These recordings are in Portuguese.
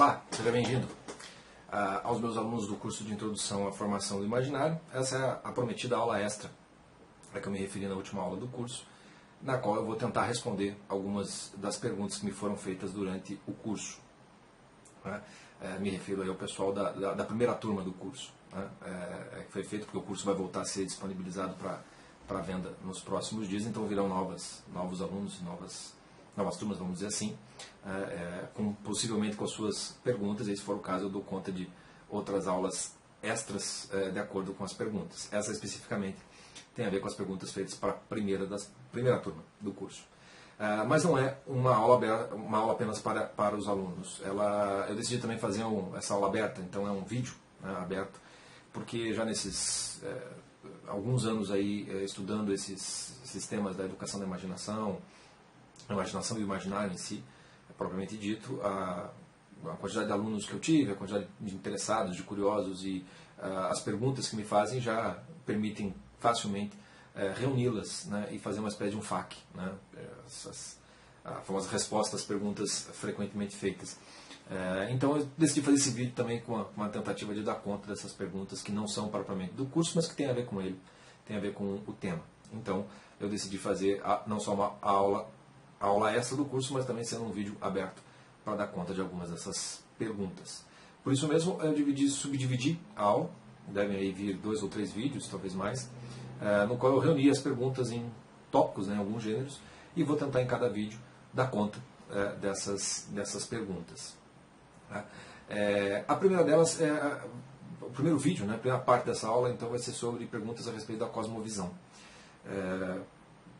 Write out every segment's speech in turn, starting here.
Olá, seja bem-vindo aos meus alunos do curso de Introdução à Formação do Imaginário. Essa é a prometida aula extra a que eu me referi na última aula do curso, na qual eu vou tentar responder algumas das perguntas que me foram feitas durante o curso. Me refiro aí ao pessoal da primeira turma do curso, que foi feito porque o curso vai voltar a ser disponibilizado para venda nos próximos dias, então virão novos alunos, novas turmas, vamos dizer assim, possivelmente com as suas perguntas, e se for o caso eu dou conta de outras aulas extras de acordo com as perguntas. Essa especificamente tem a ver com as perguntas feitas para a primeira turma do curso. Mas não é uma aula apenas para os alunos. Eu decidi também fazer essa aula aberta, então é um vídeo aberto, porque já nesses alguns anos aí estudando esses sistemas da educação da imaginação, a imaginação e o imaginário em si, propriamente dito, a quantidade de alunos que eu tive, a quantidade de interessados, de curiosos e as perguntas que me fazem já permitem facilmente reuni-las, e fazer uma espécie de um FAQ, essas famosas respostas às perguntas frequentemente feitas. Então eu decidi fazer esse vídeo também com uma tentativa de dar conta dessas perguntas que não são propriamente do curso, mas que tem a ver com ele, tem a ver com o tema. Então eu decidi fazer não só uma aula extra do curso, mas também sendo um vídeo aberto para dar conta de algumas dessas perguntas. Por isso mesmo, eu subdividi a aula, devem aí vir 2 ou 3 vídeos, talvez mais, no qual eu reuni as perguntas em tópicos, em alguns gêneros, e vou tentar em cada vídeo dar conta dessas perguntas. A primeira delas, o primeiro vídeo, a primeira parte dessa aula, então vai ser sobre perguntas a respeito da cosmovisão.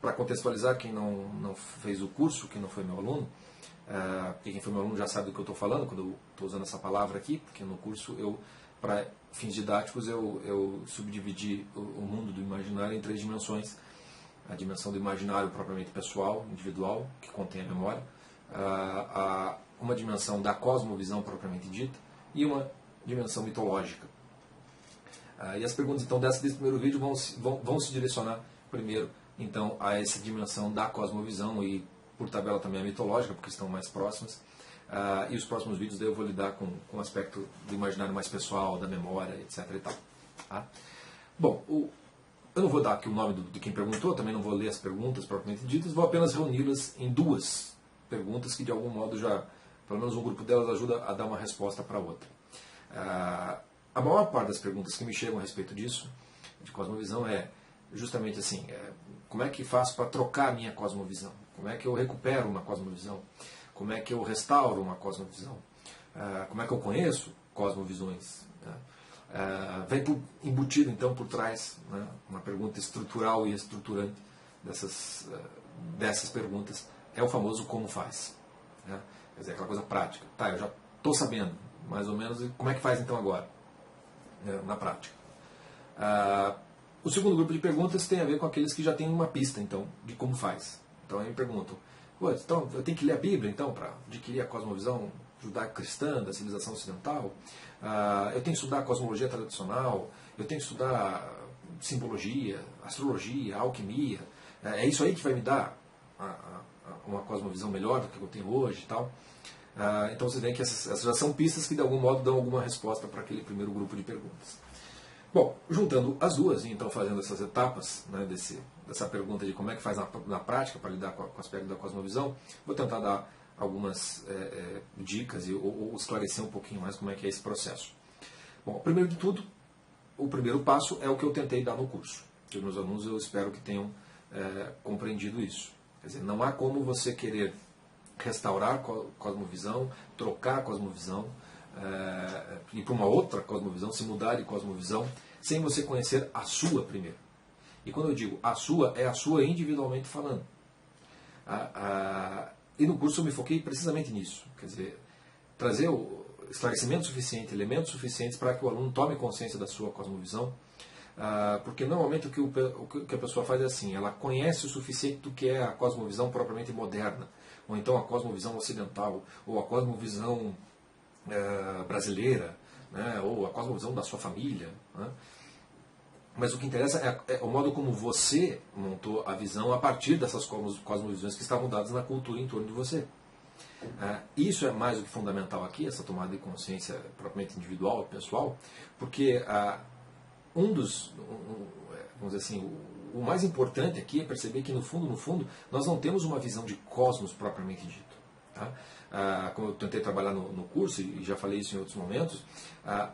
Para contextualizar, quem não fez o curso, quem não foi meu aluno, porque quem foi meu aluno já sabe do que eu estou falando quando eu estou usando essa palavra aqui, porque no curso para fins didáticos, eu subdividi o mundo do imaginário em 3 dimensões. A dimensão do imaginário propriamente pessoal, individual, que contém a memória, uma dimensão da cosmovisão propriamente dita e uma dimensão mitológica. E as perguntas então desse primeiro vídeo vão se direcionar primeiro então a essa dimensão da cosmovisão e por tabela também a mitológica, porque estão mais próximas. E os próximos vídeos daí eu vou lidar com o aspecto do imaginário mais pessoal, da memória, etc. e tal. Bom, eu não vou dar aqui o nome de quem perguntou, também não vou ler as perguntas propriamente ditas, vou apenas reuni-las em 2 perguntas que de algum modo já, pelo menos um grupo delas ajuda a dar uma resposta para a outra. A maior parte das perguntas que me chegam a respeito disso, de cosmovisão, é justamente assim, como é que faço para trocar a minha cosmovisão? Como é que eu recupero uma cosmovisão? Como é que eu restauro uma cosmovisão? Como é que eu conheço cosmovisões? Vem embutido então por trás uma pergunta estrutural e estruturante dessas perguntas, é o famoso como faz. Quer dizer, aquela coisa prática. Eu já estou sabendo, mais ou menos, como é que faz então agora, na prática. O segundo grupo de perguntas tem a ver com aqueles que já têm uma pista então de como faz. Então aí me perguntam, então eu tenho que ler a Bíblia então para adquirir a cosmovisão judaico-cristã da civilização ocidental? Eu tenho que estudar a cosmologia tradicional? Eu tenho que estudar simbologia, astrologia, alquimia? É isso aí que vai me dar uma cosmovisão melhor do que eu tenho hoje e tal? Então vocês veem que essas já são pistas que de algum modo dão alguma resposta para aquele primeiro grupo de perguntas. Bom, juntando as duas, e então fazendo essas etapas dessa pergunta de como é que faz na prática para lidar com o aspecto da cosmovisão, vou tentar dar algumas dicas ou esclarecer um pouquinho mais como é que é esse processo. Bom, primeiro de tudo, o primeiro passo é o que eu tentei dar no curso, que os meus alunos eu espero que tenham compreendido isso. Quer dizer, não há como você querer restaurar a cosmovisão, trocar a cosmovisão, ir para uma outra cosmovisão, se mudar de cosmovisão, sem você conhecer a sua primeiro. E quando eu digo a sua, é a sua individualmente falando. E no curso eu me foquei precisamente nisso. Quer dizer, trazer o esclarecimento suficiente, elementos suficientes para que o aluno tome consciência da sua cosmovisão, porque normalmente o que a pessoa faz é assim, ela conhece o suficiente do que é a cosmovisão propriamente moderna, ou então a cosmovisão ocidental, ou a cosmovisão brasileira, ou a cosmovisão da sua família. Mas o que interessa é o modo como você montou a visão a partir dessas cosmovisões que estavam dadas na cultura em torno de você. Isso é mais do que fundamental aqui, essa tomada de consciência propriamente individual, pessoal, porque vamos dizer assim, o mais importante aqui é perceber que no fundo, nós não temos uma visão de cosmos propriamente dito. Tá? Como eu tentei trabalhar no curso, e já falei isso em outros momentos,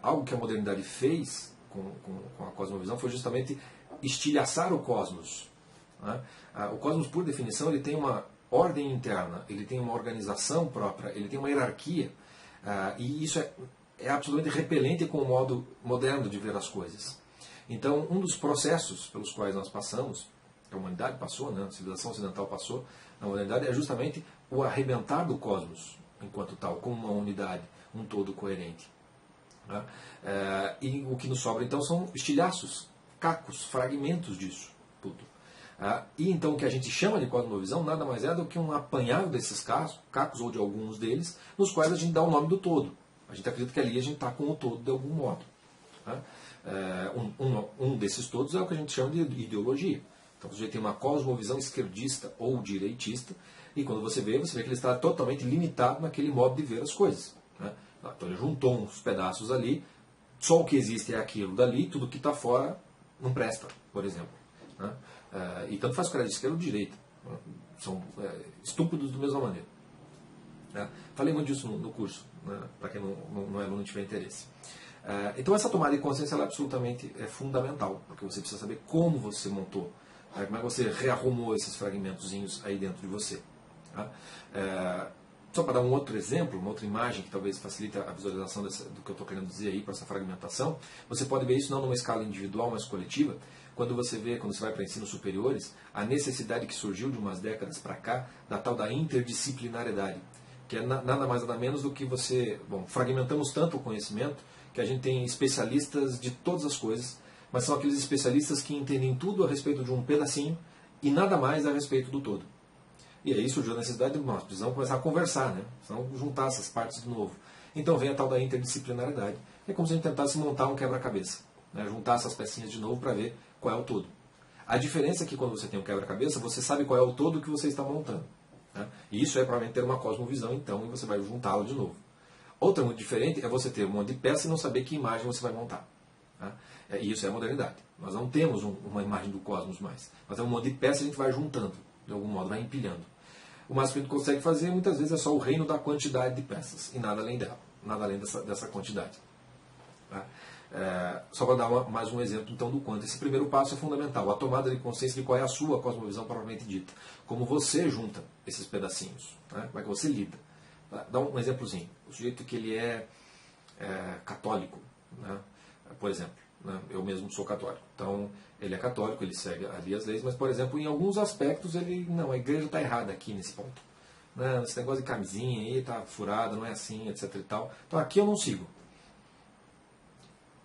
algo que a modernidade fez com a cosmovisão foi justamente estilhaçar o cosmos. Né? O cosmos, por definição, ele tem uma ordem interna, ele tem uma organização própria, ele tem uma hierarquia, e isso é absolutamente repelente com o modo moderno de ver as coisas. Então, um dos processos pelos quais nós passamos, que a humanidade passou, né, a civilização ocidental passou, na modernidade, é justamente o arrebentar do cosmos, enquanto tal, como uma unidade, um todo coerente. Né? E o que nos sobra, então, são estilhaços, cacos, fragmentos disso tudo. E então o que a gente chama de cosmovisão nada mais é do que um apanhado desses cacos, ou de alguns deles, nos quais a gente dá o nome do todo. A gente acredita que ali a gente está com o todo de algum modo. Um desses todos é o que a gente chama de ideologia. Então você tem uma cosmovisão esquerdista ou direitista, e quando você vê que ele está totalmente limitado naquele modo de ver as coisas. Né? Então ele juntou uns pedaços ali, só o que existe é aquilo dali, tudo que está fora não presta, por exemplo. Né? E tanto faz o cara de esquerda ou de direita. Né? São estúpidos da mesma maneira. Né? Falei muito disso no curso, né? Para quem não é aluno e tiver interesse. Então essa tomada de consciência ela é absolutamente fundamental, porque você precisa saber como você montou, como é que você rearrumou esses fragmentozinhos aí dentro de você. Tá? Só para dar um outro exemplo, uma outra imagem que talvez facilite a visualização do que eu estou querendo dizer aí para essa fragmentação, você pode ver isso não numa escala individual, mas coletiva, quando você vai para ensinos superiores, a necessidade que surgiu de umas décadas para cá, da tal da interdisciplinariedade, que é nada mais nada menos do que fragmentamos tanto o conhecimento, que a gente tem especialistas de todas as coisas, mas são aqueles especialistas que entendem tudo a respeito de um pedacinho e nada mais a respeito do todo. E aí surgiu a necessidade de nós precisamos começar a conversar, né? Precisamos juntar essas partes de novo. Então vem a tal da interdisciplinaridade, que é como se a gente tentasse montar um quebra-cabeça, né? Juntar essas pecinhas de novo para ver qual é o todo. A diferença é que quando você tem um quebra-cabeça, você sabe qual é o todo que você está montando. Né? E isso é provavelmente ter uma cosmovisão, então, e você vai juntá-lo de novo. Outra muito diferente é você ter um monte de peça e não saber que imagem você vai montar. Né? E isso é a modernidade. Nós não temos uma imagem do cosmos mais. Nós temos um monte de peça e a gente vai juntando, de algum modo, vai empilhando. O máximo que a gente consegue fazer, muitas vezes, é só o reino da quantidade de peças, e nada além dela, nada além dessa quantidade. Tá? Só para dar mais um exemplo, então, do quanto esse primeiro passo é fundamental, a tomada de consciência de qual é a sua cosmovisão propriamente dita, como você junta esses pedacinhos, né? Como é que você lida. Dá um exemplozinho, o sujeito que ele é católico, né? Por exemplo, né? Eu mesmo sou católico, então ele é católico, ele segue ali as leis, mas, por exemplo, em alguns aspectos, a igreja está errada aqui nesse ponto. Né? Esse negócio de camisinha aí está furado, não é assim, etc. E tal. Então aqui eu não sigo.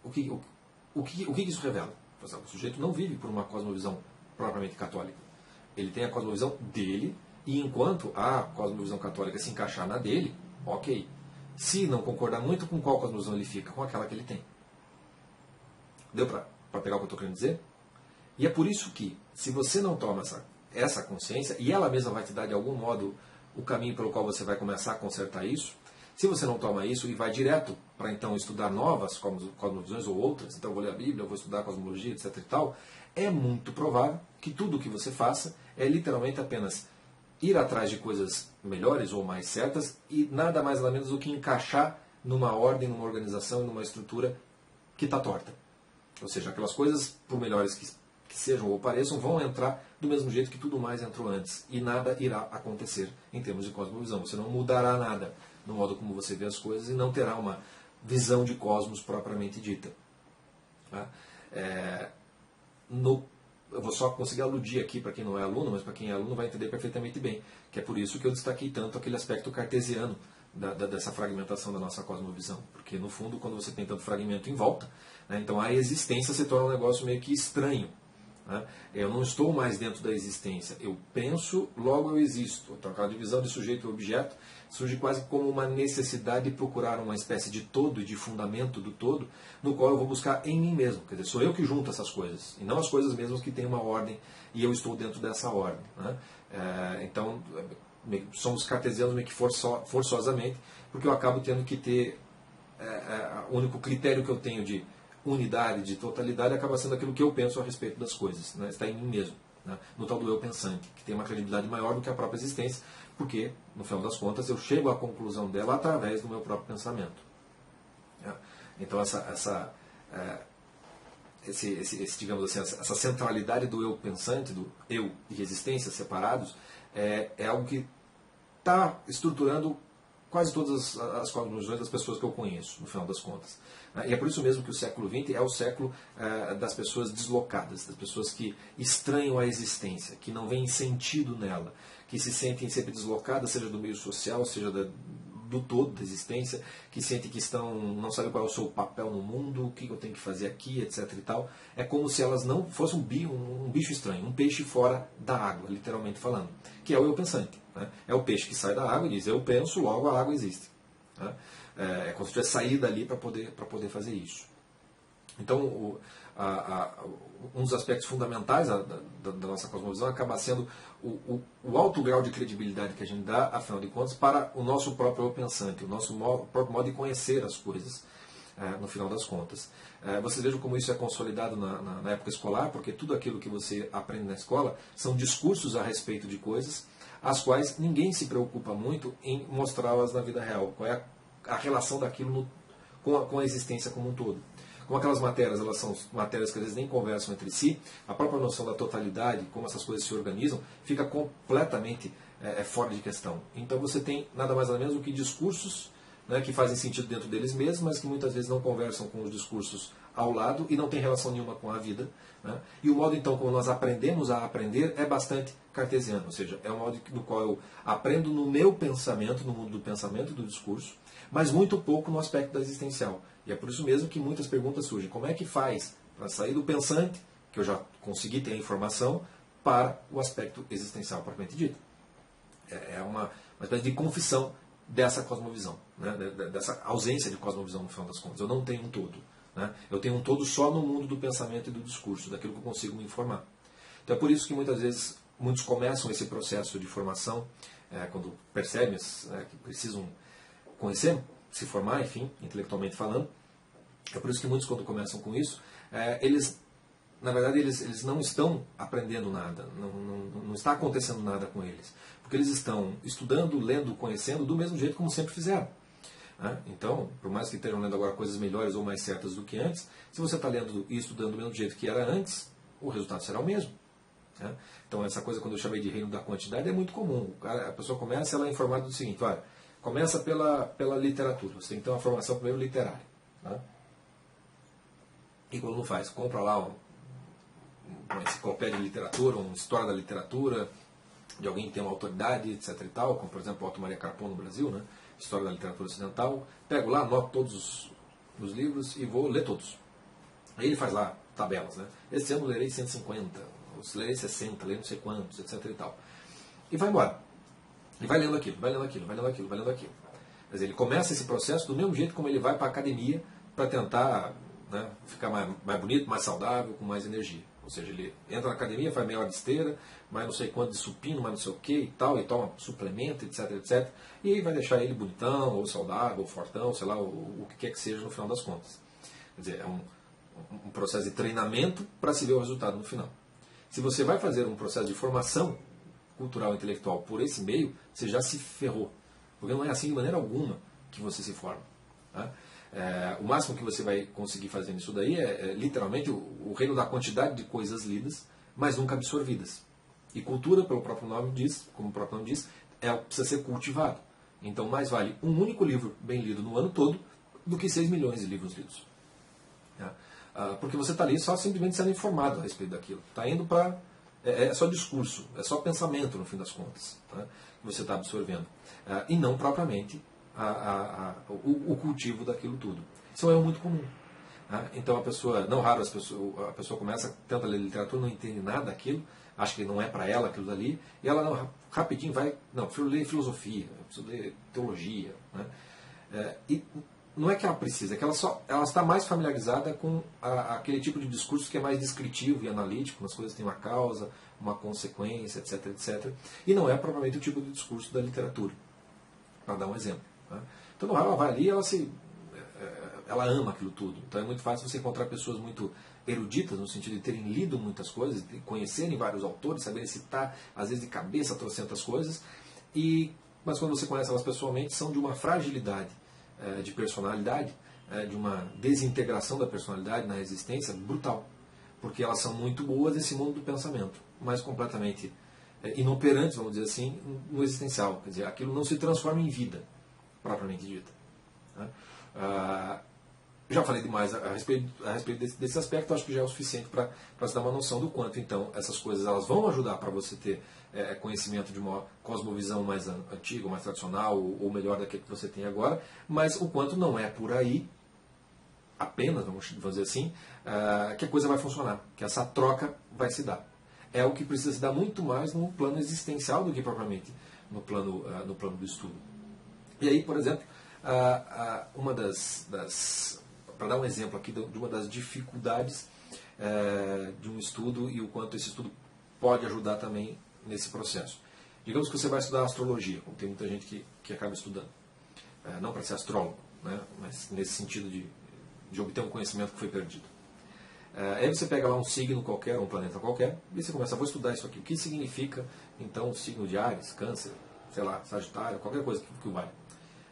O que isso revela? O sujeito não vive por uma cosmovisão propriamente católica. Ele tem a cosmovisão dele, e enquanto a cosmovisão católica se encaixar na dele, ok. Se não concordar muito com qual cosmovisão ele fica, com aquela que ele tem. Deu para pegar o que eu estou querendo dizer? E é por isso que, se você não toma essa consciência, e ela mesma vai te dar de algum modo o caminho pelo qual você vai começar a consertar isso, se você não toma isso e vai direto para então estudar novas cosmovisões ou outras, então eu vou ler a Bíblia, eu vou estudar a cosmologia, etc. e tal, é muito provável que tudo o que você faça é literalmente apenas ir atrás de coisas melhores ou mais certas e nada mais nada menos do que encaixar numa ordem, numa organização, numa estrutura que está torta. Ou seja, aquelas coisas, por melhores que sejam ou pareçam, vão entrar do mesmo jeito que tudo mais entrou antes. E nada irá acontecer em termos de cosmovisão. Você não mudará nada no modo como você vê as coisas e não terá uma visão de cosmos propriamente dita. Tá? Eu vou só conseguir aludir aqui para quem não é aluno, mas para quem é aluno vai entender perfeitamente bem. Que é por isso que eu destaquei tanto aquele aspecto cartesiano dessa fragmentação da nossa cosmovisão. Porque, no fundo, quando você tem tanto fragmento em volta, né, então a existência se torna um negócio meio que estranho. Né? Eu não estou mais dentro da existência. Eu penso, logo eu existo. Então, aquela divisão de sujeito e objeto surge quase como uma necessidade de procurar uma espécie de todo e de fundamento do todo, no qual eu vou buscar em mim mesmo. Quer dizer, sou eu que junto essas coisas, e não as coisas mesmas que têm uma ordem, e eu estou dentro dessa ordem. Né? Então, somos cartesianos meio que forçosamente, porque eu acabo tendo que ter, o único critério que eu tenho de unidade, de totalidade, acaba sendo aquilo que eu penso a respeito das coisas, né? Está em mim mesmo, né? No tal do eu pensante, que tem uma credibilidade maior do que a própria existência, porque, no final das contas, eu chego à conclusão dela através do meu próprio pensamento. Né? Então, digamos assim, essa centralidade do eu pensante, do eu e existência separados, é algo que está estruturando quase todas as cosmovisões das pessoas que eu conheço, no final das contas. E é por isso mesmo que o século XX é o século das pessoas deslocadas, das pessoas que estranham a existência, que não veem sentido nela, que se sentem sempre deslocadas, seja do meio social, seja do todo da existência, que sentem que não sabem qual é o seu papel no mundo, o que eu tenho que fazer aqui, etc. e tal. É como se elas não fossem um bicho estranho, um peixe fora da água, literalmente falando, que é o eu pensante. Né? É o peixe que sai da água e diz, eu penso, logo a água existe. Né? É como se tivesse saído dali para poder fazer isso. Então, um dos aspectos fundamentais da nossa cosmovisão acaba sendo o alto grau de credibilidade que a gente dá, afinal de contas, para o nosso próprio eu pensante, o nosso próprio modo de conhecer as coisas, no final das contas. Vocês vejam como isso é consolidado na época escolar, porque tudo aquilo que você aprende na escola são discursos a respeito de coisas, as quais ninguém se preocupa muito em mostrá-las na vida real. Qual é a relação daquilo com a existência como um todo. Como aquelas matérias, elas são matérias que às vezes nem conversam entre si, a própria noção da totalidade, como essas coisas se organizam, fica completamente fora de questão. Então você tem nada mais nada menos do que discursos, né, que fazem sentido dentro deles mesmos, mas que muitas vezes não conversam com os discursos ao lado e não tem relação nenhuma com a vida. Né? E o modo então como nós aprendemos a aprender é bastante cartesiano, ou seja, é um modo no qual eu aprendo no meu pensamento, no mundo do pensamento e do discurso, mas muito pouco no aspecto da existencial. E é por isso mesmo que muitas perguntas surgem. Como é que faz para sair do pensante, que eu já consegui ter a informação, para o aspecto existencial propriamente dito? É uma espécie de confissão dessa cosmovisão, né? Dessa ausência de cosmovisão no final das contas. Eu não tenho um todo. Né? Eu tenho um todo só no mundo do pensamento e do discurso, daquilo que eu consigo me informar. Então é por isso que muitas vezes muitos começam esse processo de formação, quando percebem que precisam conhecer, se formar, enfim, intelectualmente falando. É por isso que muitos, quando começam com isso, na verdade, eles não estão aprendendo nada, não está acontecendo nada com eles, porque eles estão estudando, lendo, conhecendo do mesmo jeito como sempre fizeram. Então, por mais que estejam lendo agora coisas melhores ou mais certas do que antes, se você está lendo e estudando do mesmo jeito que era antes, o resultado será o mesmo. Então, essa coisa, quando eu chamei de reino da quantidade, é muito comum. A pessoa começa, ela é informada do seguinte: olha, começa pela literatura, você tem que ter uma formação primeiro literária. E quando não faz, compra lá uma enciclopédia de literatura, uma história da literatura, de alguém que tem uma autoridade, etc. e tal, como por exemplo o Otto Maria Carpon no Brasil, né? História da literatura ocidental. Pego lá, anoto todos os livros e vou ler todos. Aí ele faz lá tabelas, né? Esse ano eu lerei 150, lerei 60, lerei não sei quantos, etc. e tal. E vai embora. E vai lendo aquilo, vai lendo aquilo, vai lendo aquilo, vai lendo aquilo. Quer dizer, ele começa esse processo do mesmo jeito como ele vai para a academia para tentar, né, ficar mais bonito, mais saudável, com mais energia. Ou seja, ele entra na academia, faz meia hora de esteira, mais não sei quanto de supino, mais não sei o que e tal, e toma suplemento, etc, etc. E aí vai deixar ele bonitão, ou saudável, ou fortão, sei lá, o que quer que seja no final das contas. Quer dizer, é um processo de treinamento para se ver o resultado no final. Se você vai fazer um processo de formação cultural e intelectual por esse meio, você já se ferrou. Porque não é assim de maneira alguma que você se forma. Tá? O máximo que você vai conseguir fazer nisso daí é literalmente o reino da quantidade de coisas lidas, mas nunca absorvidas. E cultura, pelo próprio nome diz, como o próprio nome diz, precisa ser cultivado. Então mais vale um único livro bem lido no ano todo do que 6 milhões de livros lidos. Tá? Porque você está ali só simplesmente sendo informado a respeito daquilo. Está indo para... É só discurso, é só pensamento no fim das contas, tá? Que você está absorvendo. E não propriamente o cultivo daquilo tudo. Isso é um erro muito comum. Então a pessoa, não raro a pessoa começa, tenta ler literatura, não entende nada daquilo, acha que não é para ela aquilo dali, e ela rapidinho vai, não, preciso ler filosofia, preciso ler teologia. Né? E não é que ela precisa, é que ela está mais familiarizada com aquele tipo de discurso que é mais descritivo e analítico, as coisas têm uma causa, uma consequência, etc, etc. E não é propriamente o tipo de discurso da literatura, para dar um exemplo. Né? Então ela vai ali, ela ama aquilo tudo. Então é muito fácil você encontrar pessoas muito eruditas, no sentido de terem lido muitas coisas, de conhecerem vários autores, saberem citar, às vezes de cabeça, trocentas coisas, mas quando você conhece elas pessoalmente, são de uma fragilidade de personalidade, de uma desintegração da personalidade na existência brutal. Porque elas são muito boas nesse mundo do pensamento, mas completamente inoperantes, vamos dizer assim, no existencial. Quer dizer, aquilo não se transforma em vida, propriamente dita. Né? Já falei demais a respeito desse aspecto, acho que já é o suficiente para se dar uma noção do quanto, então, essas coisas elas vão ajudar para você ter conhecimento de uma cosmovisão mais antiga, mais tradicional, ou melhor daquele que você tem agora, mas o quanto não é por aí, apenas, vamos dizer assim, que a coisa vai funcionar, que essa troca vai se dar. É o que precisa se dar muito mais no plano existencial do que propriamente no plano do estudo. E aí, por exemplo, uma para dar um exemplo aqui de uma das dificuldades de um estudo e o quanto esse estudo pode ajudar também nesse processo. Digamos que você vai estudar astrologia, como tem muita gente que acaba estudando. Não para ser astrólogo, né, mas nesse sentido de obter um conhecimento que foi perdido. Aí você pega lá um signo qualquer, um planeta qualquer, e você começa, vou estudar isso aqui. O que significa, então, o signo de Áries, Câncer, sei lá, Sagitário, qualquer coisa que vale.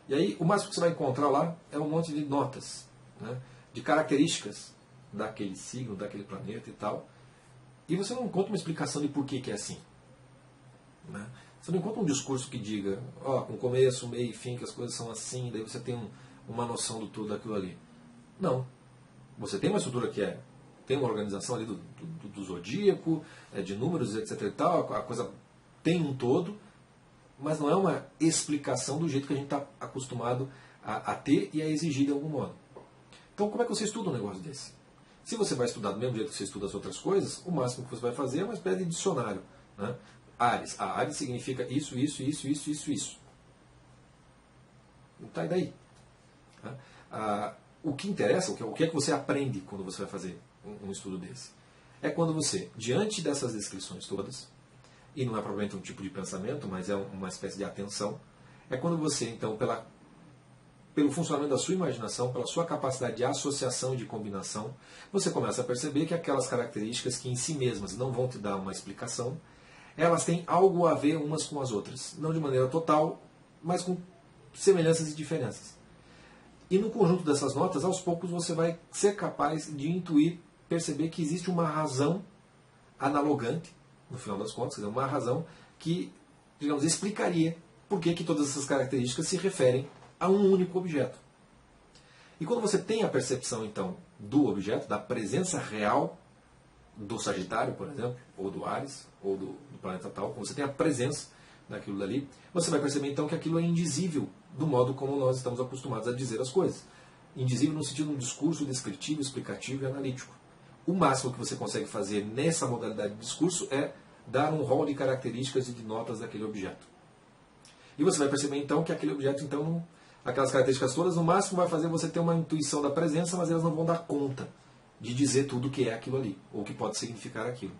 E aí, o máximo que você vai encontrar lá é um monte de notas, né, de características daquele signo, daquele planeta e tal. E você não encontra uma explicação de por que é assim. Né? Você não encontra um discurso que diga, com começo, meio e fim, que as coisas são assim, daí você tem uma noção do tudo daquilo ali. Não. Você tem uma estrutura que tem uma organização ali do zodíaco, de números, etc e tal, a coisa tem um todo, mas não é uma explicação do jeito que a gente está acostumado a ter e a exigir de algum modo. Então, como é que você estuda um negócio desse? Se você vai estudar do mesmo jeito que você estuda as outras coisas, o máximo que você vai fazer é uma espécie de dicionário. Né? Áries. Áries significa isso, isso, isso, isso, isso, isso. Tá, e daí? O que interessa, o que é que você aprende quando você vai fazer um estudo desse? É quando você, diante dessas descrições todas, e não é provavelmente um tipo de pensamento, mas é uma espécie de atenção, é quando você, então, pelo funcionamento da sua imaginação, pela sua capacidade de associação e de combinação, você começa a perceber que aquelas características que em si mesmas não vão te dar uma explicação, elas têm algo a ver umas com as outras. Não de maneira total, mas com semelhanças e diferenças. E no conjunto dessas notas, aos poucos você vai ser capaz de intuir, perceber que existe uma razão analogante, no final das contas, uma razão que, digamos, explicaria por que todas essas características se referem a um único objeto. E quando você tem a percepção, então, do objeto, da presença real do Sagitário, por exemplo, ou do Áries, ou do planeta tal, quando você tem a presença daquilo dali, você vai perceber, então, que aquilo é indizível do modo como nós estamos acostumados a dizer as coisas. Indizível no sentido de um discurso descritivo, explicativo e analítico. O máximo que você consegue fazer nessa modalidade de discurso é dar um rol de características e de notas daquele objeto. E você vai perceber, então, que aquele objeto, então, aquelas características todas, no máximo vai fazer você ter uma intuição da presença, mas elas não vão dar conta de dizer tudo o que é aquilo ali, ou o que pode significar aquilo.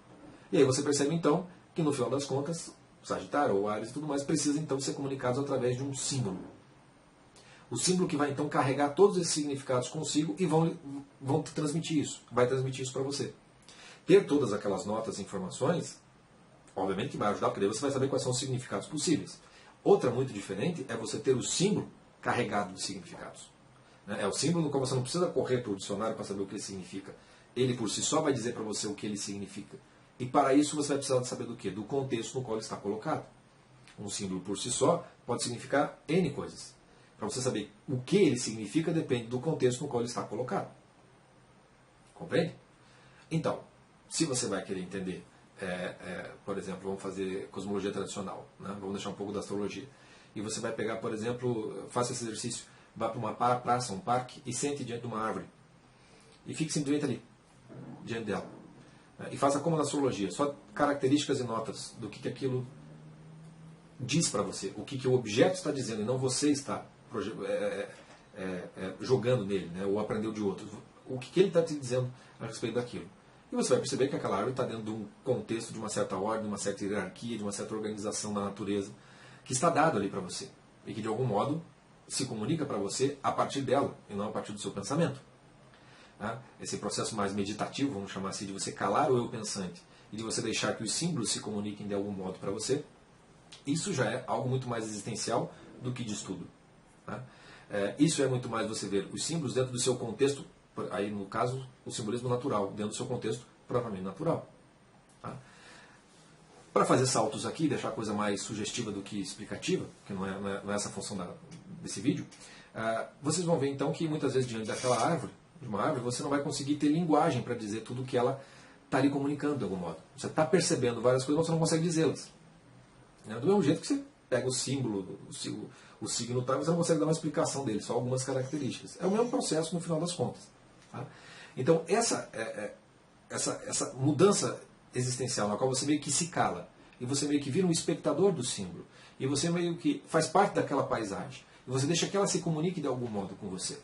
E aí você percebe, então, que no final das contas, Sagitário ou Áries e tudo mais precisa, então, ser comunicados através de um símbolo. O símbolo que vai, então, carregar todos esses significados consigo e vão te transmitir isso, vai transmitir isso para você. Ter todas aquelas notas e informações, obviamente que vai ajudar, porque daí você vai saber quais são os significados possíveis. Outra muito diferente é você ter o símbolo carregado de significados. É o símbolo no qual você não precisa correr para o dicionário para saber o que ele significa. Ele por si só vai dizer para você o que ele significa. E para isso você vai precisar de saber do quê? Do contexto no qual ele está colocado. Um símbolo por si só pode significar N coisas. Para você saber o que ele significa depende do contexto no qual ele está colocado. Compreende? Então, se você vai querer entender, por exemplo, vamos fazer cosmologia tradicional, né? Vamos deixar um pouco da astrologia. E você vai pegar, por exemplo, faça esse exercício, vá para uma praça, um parque, e sente diante de uma árvore. E fique simplesmente ali, diante dela. E faça como na astrologia, só características e notas do que aquilo diz para você, o que o objeto está dizendo, e não você está jogando nele, né, ou aprendeu de outros. O que ele está te dizendo a respeito daquilo? E você vai perceber que aquela árvore está dentro de um contexto de uma certa ordem, de uma certa hierarquia, de uma certa organização da natureza, que está dado ali para você. E que de algum modo se comunica para você a partir dela, e não a partir do seu pensamento. Esse processo mais meditativo, vamos chamar assim, de você calar o eu pensante e de você deixar que os símbolos se comuniquem de algum modo para você, isso já é algo muito mais existencial do que de estudo. Isso é muito mais você ver os símbolos dentro do seu contexto, aí no caso o simbolismo natural, dentro do seu contexto propriamente natural. Para fazer saltos aqui, deixar a coisa mais sugestiva do que explicativa, que não é essa a função desse vídeo, vocês vão ver então que muitas vezes diante daquela árvore, de uma árvore, você não vai conseguir ter linguagem para dizer tudo o que ela está lhe comunicando de algum modo. Você está percebendo várias coisas, mas você não consegue dizê-las. Do mesmo jeito que você pega o símbolo, o signo tal, você não consegue dar uma explicação dele, só algumas características. É o mesmo processo no final das contas. Então, essa mudança existencial, na qual você meio que se cala, e você meio que vira um espectador do símbolo, e você meio que faz parte daquela paisagem, e você deixa que ela se comunique de algum modo com você.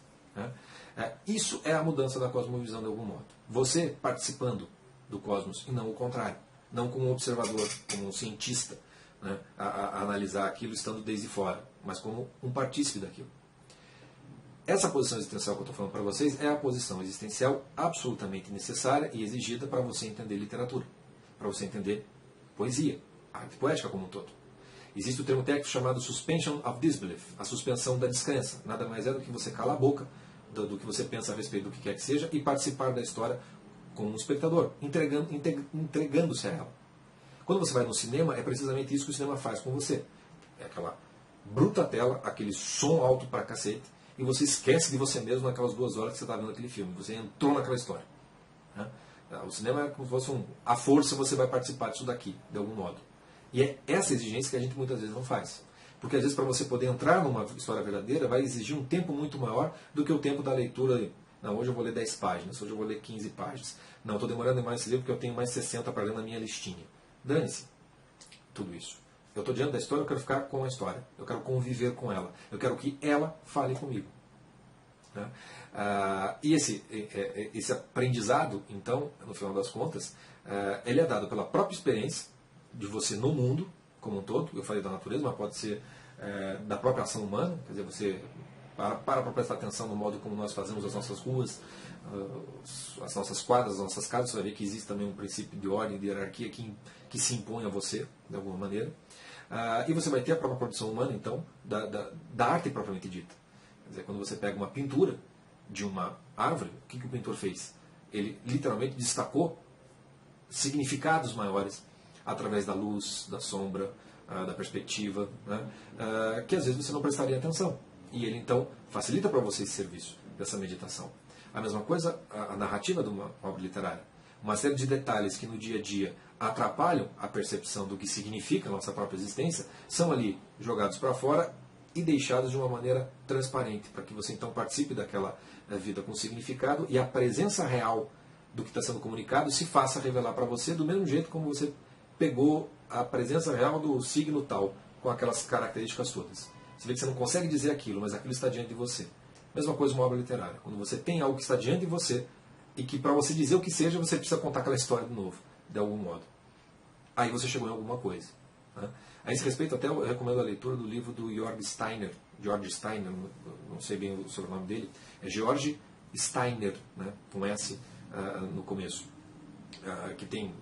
Isso é a mudança da cosmovisão de algum modo. Você participando do cosmos, e não o contrário. Não como um observador, como um cientista, a analisar aquilo estando desde fora, mas como um partícipe daquilo. Essa posição existencial que eu estou falando para vocês é a posição existencial absolutamente necessária e exigida para você entender literatura, para você entender poesia, a arte poética como um todo. Existe o termo técnico chamado suspension of disbelief, a suspensão da descrença. Nada mais é do que você calar a boca do que você pensa a respeito do que quer que seja e participar da história como um espectador, entregando-se a ela. Quando você vai no cinema, é precisamente isso que o cinema faz com você. É aquela bruta tela, aquele som alto pra cacete, e você esquece de você mesmo naquelas 2 horas que você está vendo aquele filme. Você entrou naquela história. O cinema é como se fosse à força você vai participar disso daqui, de algum modo. E é essa exigência que a gente muitas vezes não faz. Porque às vezes para você poder entrar numa história verdadeira vai exigir um tempo muito maior do que o tempo da leitura. Não, hoje eu vou ler 10 páginas, hoje eu vou ler 15 páginas. Não, estou demorando mais esse livro porque eu tenho mais 60 para ler na minha listinha. Dane-se tudo isso. Eu estou diante da história, eu quero ficar com a história. Eu quero conviver com ela. Eu quero que ela fale comigo. E esse aprendizado, então, no final das contas, ele é dado pela própria experiência de você no mundo como um todo. Eu falei da natureza, mas pode ser da própria ação humana. Quer dizer, você para prestar atenção no modo como nós fazemos as nossas ruas, as nossas quadras, as nossas casas. Você vai ver que existe também um princípio de ordem, de hierarquia que se impõe a você, de alguma maneira. E você vai ter a própria produção humana, então, da arte propriamente dita. Quer dizer, quando você pega uma pintura de uma árvore, o que o pintor fez? Ele literalmente destacou significados maiores através da luz, da sombra, da perspectiva, que às vezes você não prestaria atenção. E ele então facilita para você esse serviço dessa meditação. A mesma coisa, a narrativa de uma obra literária. Uma série de detalhes que no dia a dia atrapalham a percepção do que significa a nossa própria existência, são ali jogados para fora e deixados de uma maneira transparente, para que você então participe daquela vida com significado e a presença real do que está sendo comunicado se faça revelar para você do mesmo jeito como você pegou a presença real do signo tal, com aquelas características todas. Você vê que você não consegue dizer aquilo, mas aquilo está diante de você. Mesma coisa uma obra literária. Quando você tem algo que está diante de você e que para você dizer o que seja, você precisa contar aquela história de novo, de algum modo. Aí você chegou em alguma coisa. A esse respeito, até eu recomendo a leitura do livro do George Steiner, não sei bem o sobrenome dele, é George Steiner, com S no começo, que tem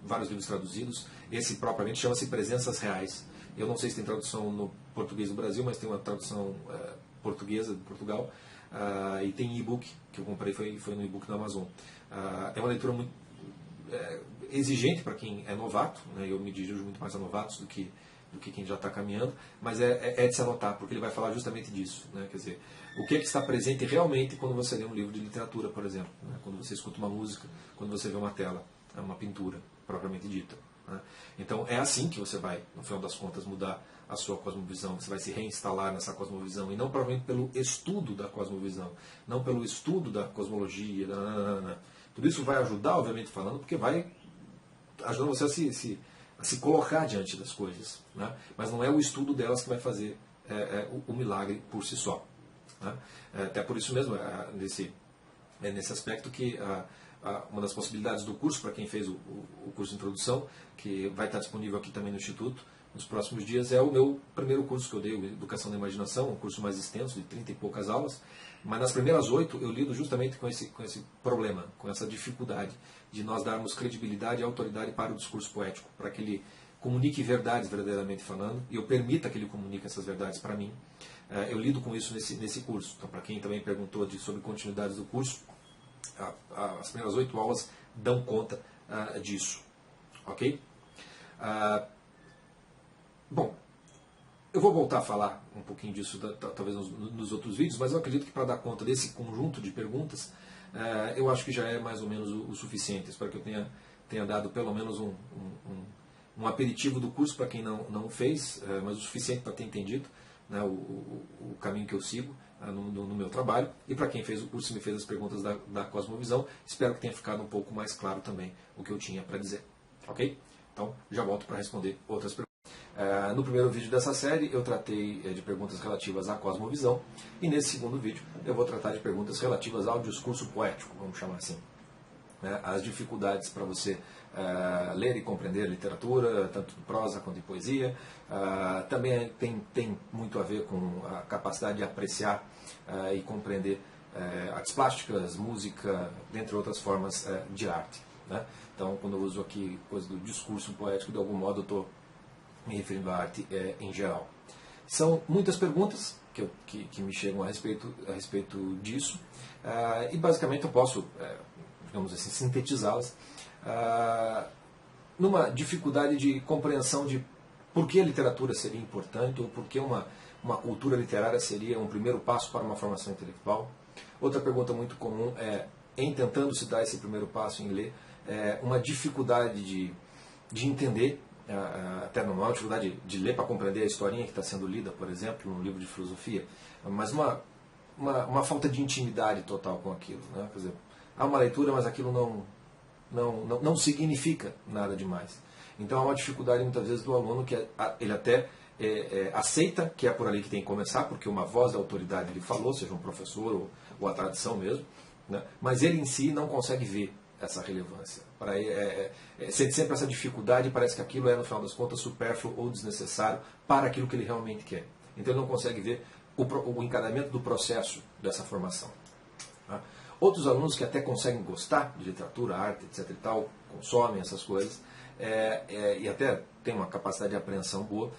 vários livros traduzidos. Esse propriamente chama-se Presenças Reais. Eu não sei se tem tradução no português do Brasil, mas tem uma tradução portuguesa de Portugal, e tem e-book, que eu comprei, foi no e-book da Amazon. É uma leitura muito exigente para quem é novato, eu me dirijo muito mais a novatos do que quem já está caminhando, mas é de se anotar, porque ele vai falar justamente disso. Quer dizer, o que está presente realmente quando você lê um livro de literatura, por exemplo, quando você escuta uma música, quando você vê uma tela, uma pintura propriamente dita. Então é assim que você vai, no final das contas, mudar a sua cosmovisão, você vai se reinstalar nessa cosmovisão, e não provavelmente pelo estudo da cosmovisão, não pelo estudo da cosmologia, tudo isso vai ajudar, obviamente falando, porque vai ajudando você a se colocar diante das coisas, mas não é o estudo delas que vai fazer o milagre por si só. Né? Até por isso mesmo, nesse aspecto que uma das possibilidades do curso, para quem fez o curso de introdução, que vai estar disponível aqui também no Instituto nos próximos dias, é o meu primeiro curso que eu dei, o Educação da Imaginação, um curso mais extenso, de 30 e poucas aulas, mas nas primeiras 8 eu lido justamente com esse problema, com essa dificuldade de nós darmos credibilidade e autoridade para o discurso poético, para que ele comunique verdades verdadeiramente falando, e eu permita que ele comunique essas verdades para mim. Eu lido com isso nesse curso. Então, para quem também perguntou sobre continuidades do curso, as primeiras 8 aulas dão conta disso. Ok? Bom, eu vou voltar a falar um pouquinho disso talvez nos outros vídeos, mas eu acredito que para dar conta desse conjunto de perguntas, eu acho que já é mais ou menos o suficiente. Espero que eu tenha dado pelo menos um aperitivo do curso para quem não fez, mas o suficiente para ter entendido, né, o caminho que eu sigo no meu trabalho. E para quem fez o curso e me fez as perguntas da Cosmovisão, espero que tenha ficado um pouco mais claro também o que eu tinha para dizer. Ok? Então, já volto para responder outras perguntas. No primeiro vídeo dessa série eu tratei de perguntas relativas à cosmovisão, e nesse segundo vídeo eu vou tratar de perguntas relativas ao discurso poético, vamos chamar assim. As dificuldades para você ler e compreender literatura, tanto em prosa quanto em poesia. Também tem muito a ver com a capacidade de apreciar e compreender artes plásticas, música, dentre outras formas de arte. Né? Então, quando eu uso aqui coisa do discurso poético, de algum modo eu estou me referindo à arte em geral. São muitas perguntas que me chegam a respeito disso, e basicamente eu posso, digamos assim, sintetizá-las numa dificuldade de compreensão de por que a literatura seria importante, ou por que uma cultura literária seria um primeiro passo para uma formação intelectual. Outra pergunta muito comum em tentando se dar esse primeiro passo em ler, uma dificuldade de entender, até não é uma dificuldade de ler para compreender a historinha que está sendo lida, por exemplo, num livro de filosofia, mas uma falta de intimidade total com aquilo. Né? Quer dizer, há uma leitura, mas aquilo não significa nada demais. Então há uma dificuldade muitas vezes do aluno que ele até aceita que é por ali que tem que começar, porque uma voz da autoridade lhe falou, seja um professor ou a tradição mesmo, né? Mas ele em si não consegue ver essa relevância. Sente sempre essa dificuldade, e parece que aquilo no final das contas, supérfluo ou desnecessário para aquilo que ele realmente quer. Então ele não consegue ver o encadeamento do processo dessa formação. Tá? Outros alunos que até conseguem gostar de literatura, arte, etc. e tal, consomem essas coisas, e até têm uma capacidade de apreensão boa,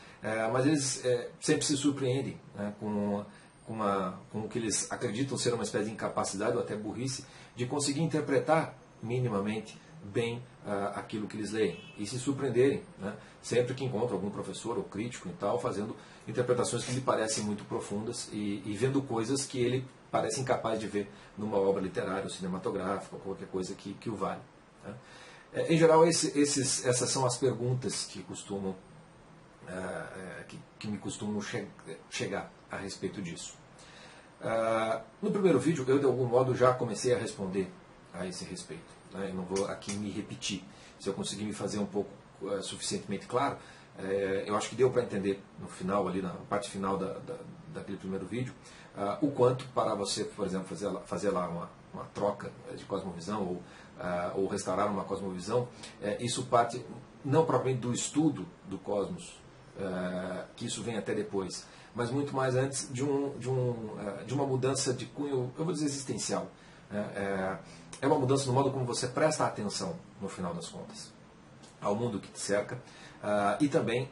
mas eles sempre se surpreendem, né, com o que eles acreditam ser uma espécie de incapacidade ou até burrice de conseguir interpretar minimamente bem aquilo que eles leem e se surpreenderem, né, sempre que encontram algum professor ou crítico e tal fazendo interpretações que lhe parecem muito profundas e vendo coisas que ele parece incapaz de ver numa obra literária ou cinematográfica ou qualquer coisa que o vale. Né. Em geral, essas são as perguntas que costumam que me costumam chegar a respeito disso. No primeiro vídeo, eu de algum modo já comecei a responder a esse respeito. Né? Eu não vou aqui me repetir. Se eu conseguir me fazer um pouco suficientemente claro, eu acho que deu para entender no final, ali na parte final daquele primeiro vídeo, o quanto para você, por exemplo, fazer lá uma troca de cosmovisão ou restaurar uma cosmovisão, isso parte não propriamente do estudo do cosmos, que isso vem até depois, mas muito mais antes de uma mudança de cunho, eu vou dizer existencial. É uma mudança no modo como você presta atenção, no final das contas, ao mundo que te cerca, e também,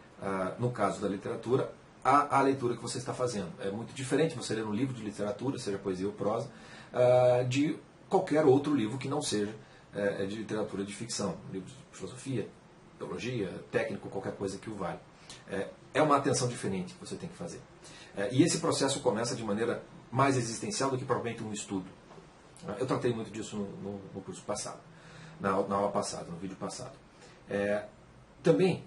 no caso da literatura, a leitura que você está fazendo. É muito diferente você ler um livro de literatura, seja poesia ou prosa, de qualquer outro livro que não seja de literatura de ficção, livros de filosofia, teologia, técnico, qualquer coisa que o vale. É uma atenção diferente que você tem que fazer. E esse processo começa de maneira mais existencial do que propriamente um estudo. Eu tratei muito disso no curso passado, na aula passada, no vídeo passado. Também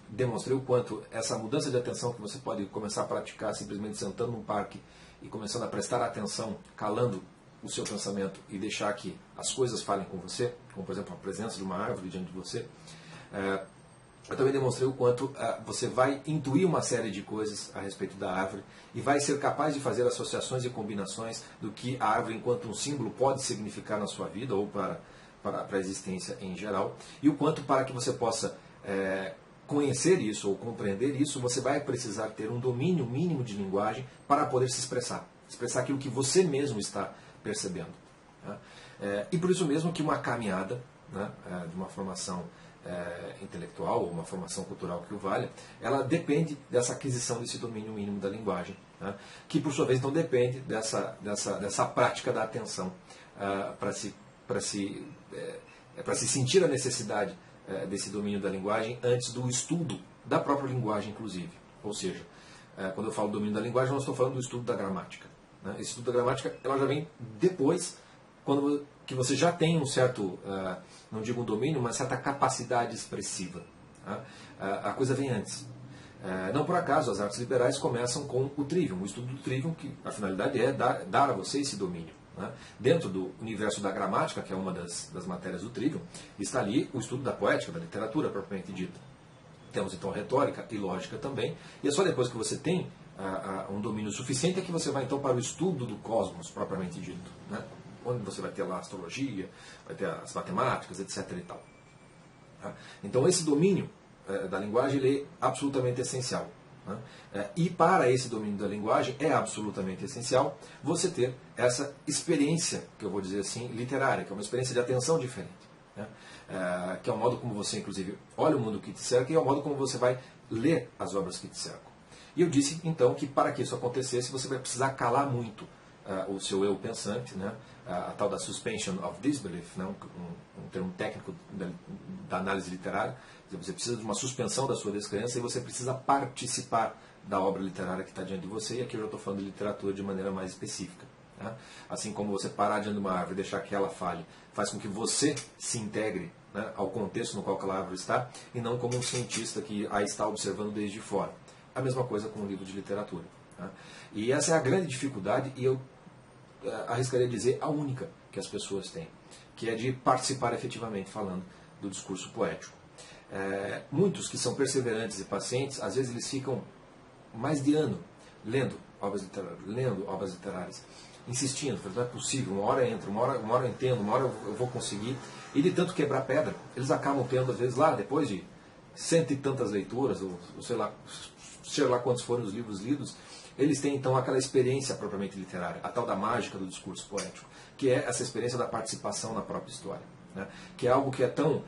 demonstrei o quanto essa mudança de atenção que você pode começar a praticar simplesmente sentando num parque e começando a prestar atenção, calando o seu pensamento e deixar que as coisas falem com você, como por exemplo a presença de uma árvore diante de você, eu também demonstrei o quanto você vai intuir uma série de coisas a respeito da árvore e vai ser capaz de fazer associações e combinações do que a árvore, enquanto um símbolo, pode significar na sua vida ou para a existência em geral. E o quanto, para que você possa conhecer isso ou compreender isso, você vai precisar ter um domínio mínimo de linguagem para poder se expressar. Expressar aquilo que você mesmo está percebendo. Né? E por isso mesmo que uma caminhada, né, de uma formação intelectual, ou uma formação cultural que o valha, ela depende dessa aquisição desse domínio mínimo da linguagem, né, que por sua vez então depende dessa prática da atenção para se sentir a necessidade desse domínio da linguagem antes do estudo da própria linguagem, inclusive. Ou seja, quando eu falo domínio da linguagem, não estou falando do estudo da gramática. Né? Esse estudo da gramática ela já vem depois, quando que você já tem um certo, não digo um domínio, mas certa capacidade expressiva. Tá? A coisa vem antes. Não por acaso as artes liberais começam com o trivium, o estudo do trivium, que a finalidade é dar a você esse domínio. Né? Dentro do universo da gramática, que é uma das matérias do trivium, está ali o estudo da poética, da literatura propriamente dita. Temos então retórica e lógica também, e é só depois que você tem um domínio suficiente é que você vai então para o estudo do cosmos propriamente dito. Né? Onde você vai ter lá a astrologia, vai ter as matemáticas, etc. e tal. Tá? Então esse domínio da linguagem ele é absolutamente essencial. Né? E para esse domínio da linguagem é absolutamente essencial você ter essa experiência, que eu vou dizer assim, literária, que é uma experiência de atenção diferente. Né? Que é o modo como você, inclusive, olha o mundo que te cerca e é o modo como você vai ler as obras que te cercam. E eu disse, então, que para que isso acontecesse, você vai precisar calar muito o seu eu pensante, né? A tal da suspension of disbelief, né? um termo técnico da análise literária. Você precisa de uma suspensão da sua descrença e você precisa participar da obra literária que está diante de você, e aqui eu já estou falando de literatura de maneira mais específica. Né? Assim como você parar diante de uma árvore e deixar que ela fale, faz com que você se integre, né, ao contexto no qual aquela árvore está, e não como um cientista que a está observando desde fora. A mesma coisa com um livro de literatura. Né? E essa é a grande dificuldade, e eu arriscaria dizer a única que as pessoas têm, que é de participar efetivamente falando do discurso poético. Muitos que são perseverantes e pacientes, às vezes eles ficam mais de ano lendo obras literárias, insistindo, falando, não é possível, uma hora entra, uma hora eu entendo, uma hora eu vou conseguir, e de tanto quebrar pedra, eles acabam tendo, às vezes, lá, depois de cento e tantas leituras, ou sei lá quantos foram os livros lidos, eles têm então aquela experiência propriamente literária, a tal da mágica do discurso poético, que é essa experiência da participação na própria história, né? Que é algo que é tão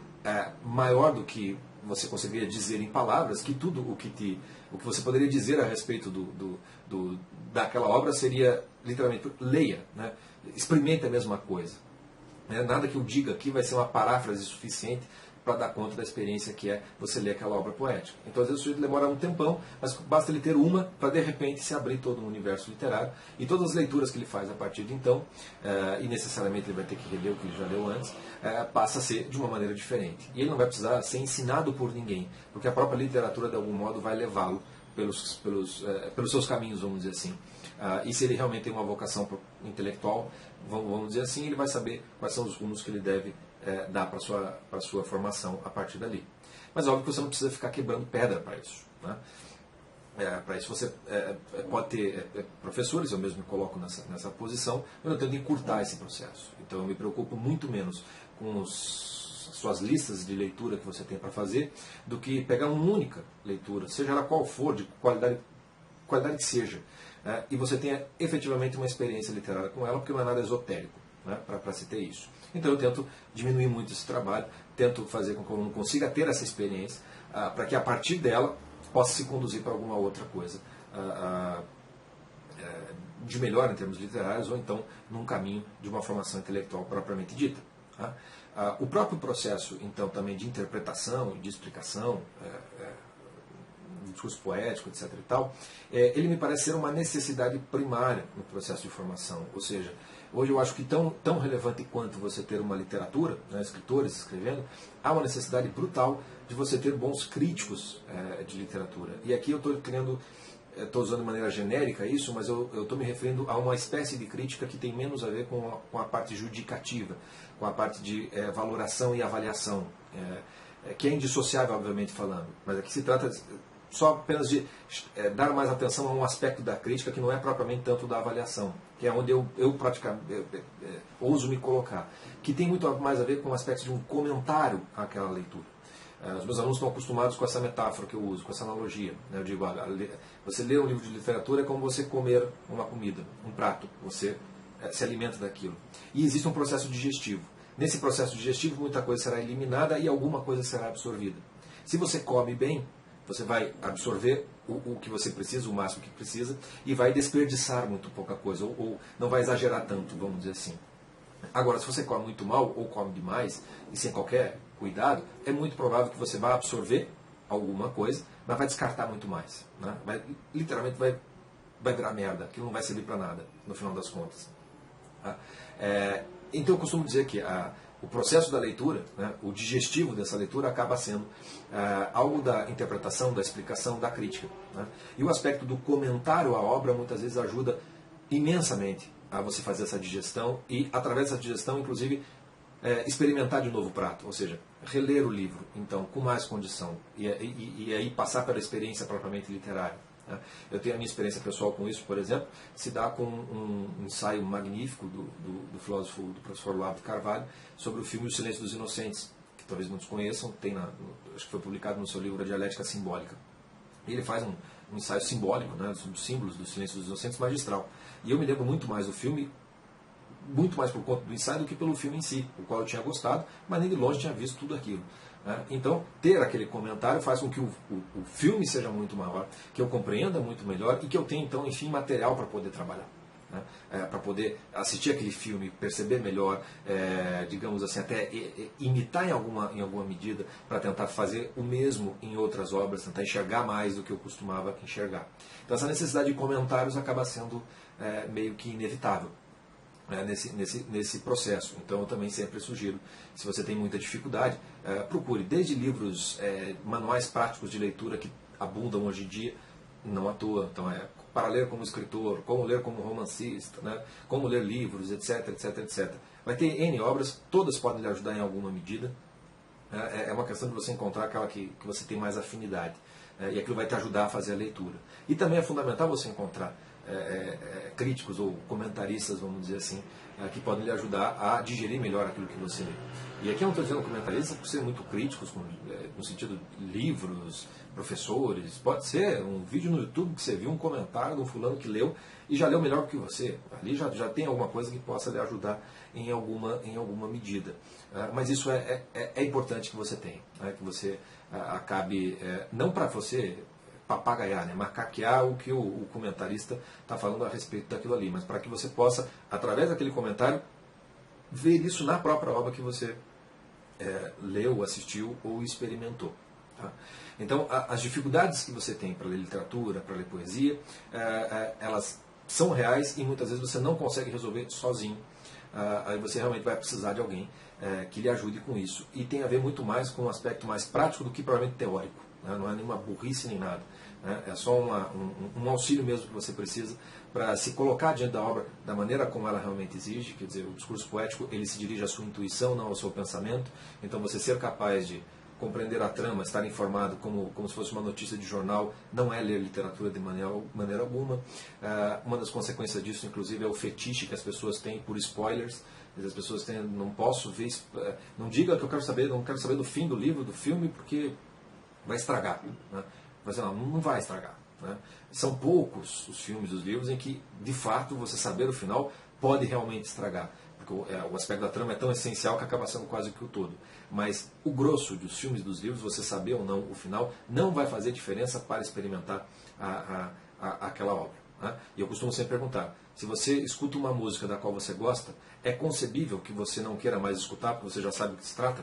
maior do que você conseguiria dizer em palavras, que tudo o que você poderia dizer a respeito daquela obra seria literalmente leia, né? Experimente a mesma coisa. Nada que eu diga aqui vai ser uma paráfrase suficiente para dar conta da experiência que é você ler aquela obra poética. Então, às vezes, o sujeito demora um tempão, mas basta ele ter uma para, de repente, se abrir todo um universo literário. E todas as leituras que ele faz a partir de então, e necessariamente ele vai ter que reler o que ele já leu antes, passa a ser de uma maneira diferente. E ele não vai precisar ser ensinado por ninguém, porque a própria literatura, de algum modo, vai levá-lo pelos seus caminhos, vamos dizer assim. E se ele realmente tem uma vocação intelectual, vamos dizer assim, ele vai saber quais são os rumos que ele deve dar para a sua formação a partir dali. Mas óbvio que você não precisa ficar quebrando pedra para isso. Né? Para isso você pode ter professores, eu mesmo me coloco nessa posição, mas eu tento encurtar esse processo. Então eu me preocupo muito menos com as suas listas de leitura que você tem para fazer, do que pegar uma única leitura, seja ela qual for, de qualidade que seja, e você tenha efetivamente uma experiência literária com ela, porque não é nada esotérico, né, para se ter isso. Então eu tento diminuir muito esse trabalho, tento fazer com que o aluno consiga ter essa experiência, para que a partir dela possa se conduzir para alguma outra coisa de melhor em termos literários, ou então num caminho de uma formação intelectual propriamente dita. Tá? O próprio processo, então, também de interpretação e de explicação, discurso poético, etc. e tal, ele me parece ser uma necessidade primária no processo de formação. Ou seja, hoje eu acho que tão relevante quanto você ter uma literatura, né, escritores escrevendo, há uma necessidade brutal de você ter bons críticos de literatura. E aqui eu estou usando de maneira genérica isso, mas eu estou me referindo a uma espécie de crítica que tem menos a ver com a parte judicativa, com a parte de valoração e avaliação. que é indissociável, obviamente falando, mas aqui se trata só apenas de dar mais atenção a um aspecto da crítica que não é propriamente tanto da avaliação, que é onde eu praticamente ouso me colocar, que tem muito mais a ver com o aspecto de um comentário àquela leitura. Os meus alunos estão acostumados com essa metáfora que eu uso, com essa analogia. Eu digo, você ler um livro de literatura é como você comer uma comida, um prato, você se alimenta daquilo. E existe um processo digestivo. Nesse processo digestivo, muita coisa será eliminada e alguma coisa será absorvida. Se você come bem, você vai absorver o que você precisa, o máximo que precisa, e vai desperdiçar muito pouca coisa, ou não vai exagerar tanto, vamos dizer assim. Agora, se você come muito mal ou come demais, e sem qualquer cuidado, é muito provável que você vá absorver alguma coisa, mas vai descartar muito mais. Né? Literalmente vai virar merda, aquilo não vai servir para nada, no final das contas. Tá? Então eu costumo dizer que o processo da leitura, né, o digestivo dessa leitura acaba sendo algo da interpretação, da explicação, da crítica. Né? E o aspecto do comentário à obra muitas vezes ajuda imensamente a você fazer essa digestão e, através dessa digestão, inclusive, experimentar de novo o prato, ou seja, reler o livro, então, com mais condição, e aí passar pela experiência propriamente literária. Né? Eu tenho a minha experiência pessoal com isso, por exemplo, se dá com um ensaio magnífico do filósofo, do professor Olavo de Carvalho, sobre o filme O Silêncio dos Inocentes, que talvez muitos conheçam, acho que foi publicado no seu livro A Dialética Simbólica. E ele faz um ensaio simbólico, né, sobre os símbolos do Silêncio dos Inocentes, magistral. E eu me lembro muito mais do filme, muito mais por conta do ensaio do que pelo filme em si, o qual eu tinha gostado, mas nem de longe tinha visto tudo aquilo. Né? Então, ter aquele comentário faz com que o filme seja muito maior, que eu compreenda muito melhor e que eu tenha, então, enfim, material para poder trabalhar. Né? Para poder assistir aquele filme, perceber melhor, digamos assim, até imitar em alguma medida, para tentar fazer o mesmo em outras obras, tentar enxergar mais do que eu costumava enxergar. Então essa necessidade de comentários acaba sendo meio que inevitável nesse processo. Então eu também sempre sugiro, se você tem muita dificuldade, procure desde livros, manuais práticos de leitura que abundam hoje em dia, não à toa. Então para ler como escritor, como ler como romancista, né? Como ler livros, etc, etc, etc. Vai ter N obras, todas podem lhe ajudar em alguma medida. É uma questão de você encontrar aquela que você tem mais afinidade. E aquilo vai te ajudar a fazer a leitura. E também é fundamental você encontrar críticos ou comentaristas, vamos dizer assim, que podem lhe ajudar a digerir melhor aquilo que você lê. E aqui eu não estou dizendo comentaristas por serem muito críticos, no sentido de livros, professores. Pode ser um vídeo no YouTube que você viu um comentário de um fulano que leu e já leu melhor que você. Ali já tem alguma coisa que possa lhe ajudar em alguma medida. Mas isso é importante que você tenha, né? Que você acabe, não para você papagaiar, né? Macaquear o que o comentarista está falando a respeito daquilo ali, mas para que você possa, através daquele comentário, ver isso na própria obra que você leu, assistiu ou experimentou. Tá? Então, as dificuldades que você tem para ler literatura, para ler poesia, elas são reais e muitas vezes você não consegue resolver sozinho. Aí você realmente vai precisar de alguém que lhe ajude com isso. E tem a ver muito mais com um aspecto mais prático do que provavelmente teórico. Né? Não é nenhuma burrice nem nada. Né? É só um auxílio mesmo que você precisa para se colocar diante da obra da maneira como ela realmente exige. Quer dizer, o discurso poético ele se dirige à sua intuição, não ao seu pensamento. Então você ser capaz de compreender a trama, estar informado como se fosse uma notícia de jornal, não é ler literatura de maneira alguma. Uma das consequências disso, inclusive, é o fetiche que as pessoas têm por spoilers. As pessoas têm, não posso ver, não diga que eu quero saber, não quero saber do fim do livro, do filme, porque vai estragar. Né? Mas não vai estragar. Né? São poucos os filmes, os livros, em que, de fato, você saber o final pode realmente estragar. Porque o aspecto da trama é tão essencial que acaba sendo quase que o todo. Mas o grosso dos filmes, dos livros, você saber ou não o final, não vai fazer diferença para experimentar aquela obra. Né? E eu costumo sempre perguntar, se você escuta uma música da qual você gosta, é concebível que você não queira mais escutar, porque você já sabe do que se trata?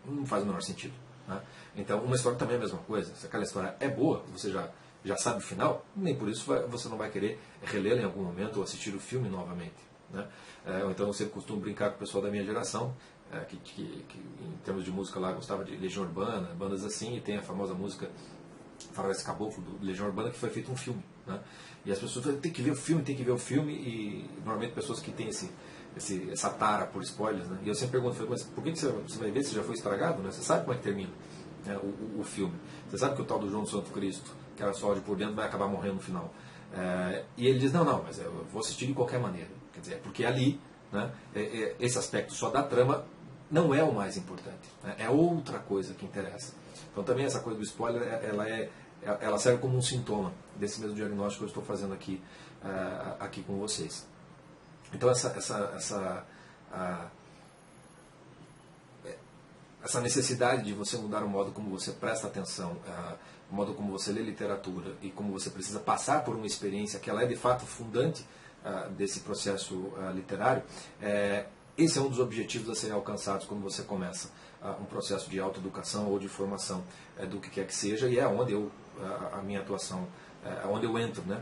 Não faz o menor sentido. Né? Então, uma história também é a mesma coisa. Se aquela história é boa, você já sabe o final, nem por isso você não vai querer relê-la em algum momento ou assistir o filme novamente. Né? Ou então eu sempre costumo brincar com o pessoal da minha geração, que em termos de música lá gostava de Legião Urbana, bandas assim, e tem a famosa música Faroeste Caboclo, do Legião Urbana, que foi feito um filme. né? E as pessoas falam, tem que ver o filme, tem que ver o filme, e normalmente pessoas que têm essa tara por spoilers, né? E eu sempre pergunto, mas por que você vai ver se já foi estragado, né? Você sabe como é que termina, né, o filme. Você sabe que o tal do João do Santo Cristo, que era só de por dentro, vai acabar morrendo no final. E ele diz, não, mas eu vou assistir de qualquer maneira. Quer dizer, porque ali, né, esse aspecto só da trama não é o mais importante, né? É outra coisa que interessa. Então também essa coisa do spoiler, ela serve como um sintoma desse mesmo diagnóstico que eu estou fazendo aqui com vocês. Então essa necessidade de você mudar o modo como você presta atenção, o modo como você lê literatura e como você precisa passar por uma experiência que ela é de fato fundante desse processo literário, esse é um dos objetivos a serem alcançados quando você começa um processo de autoeducação ou de formação do que quer que seja, e é onde a minha atuação, onde eu entro, né,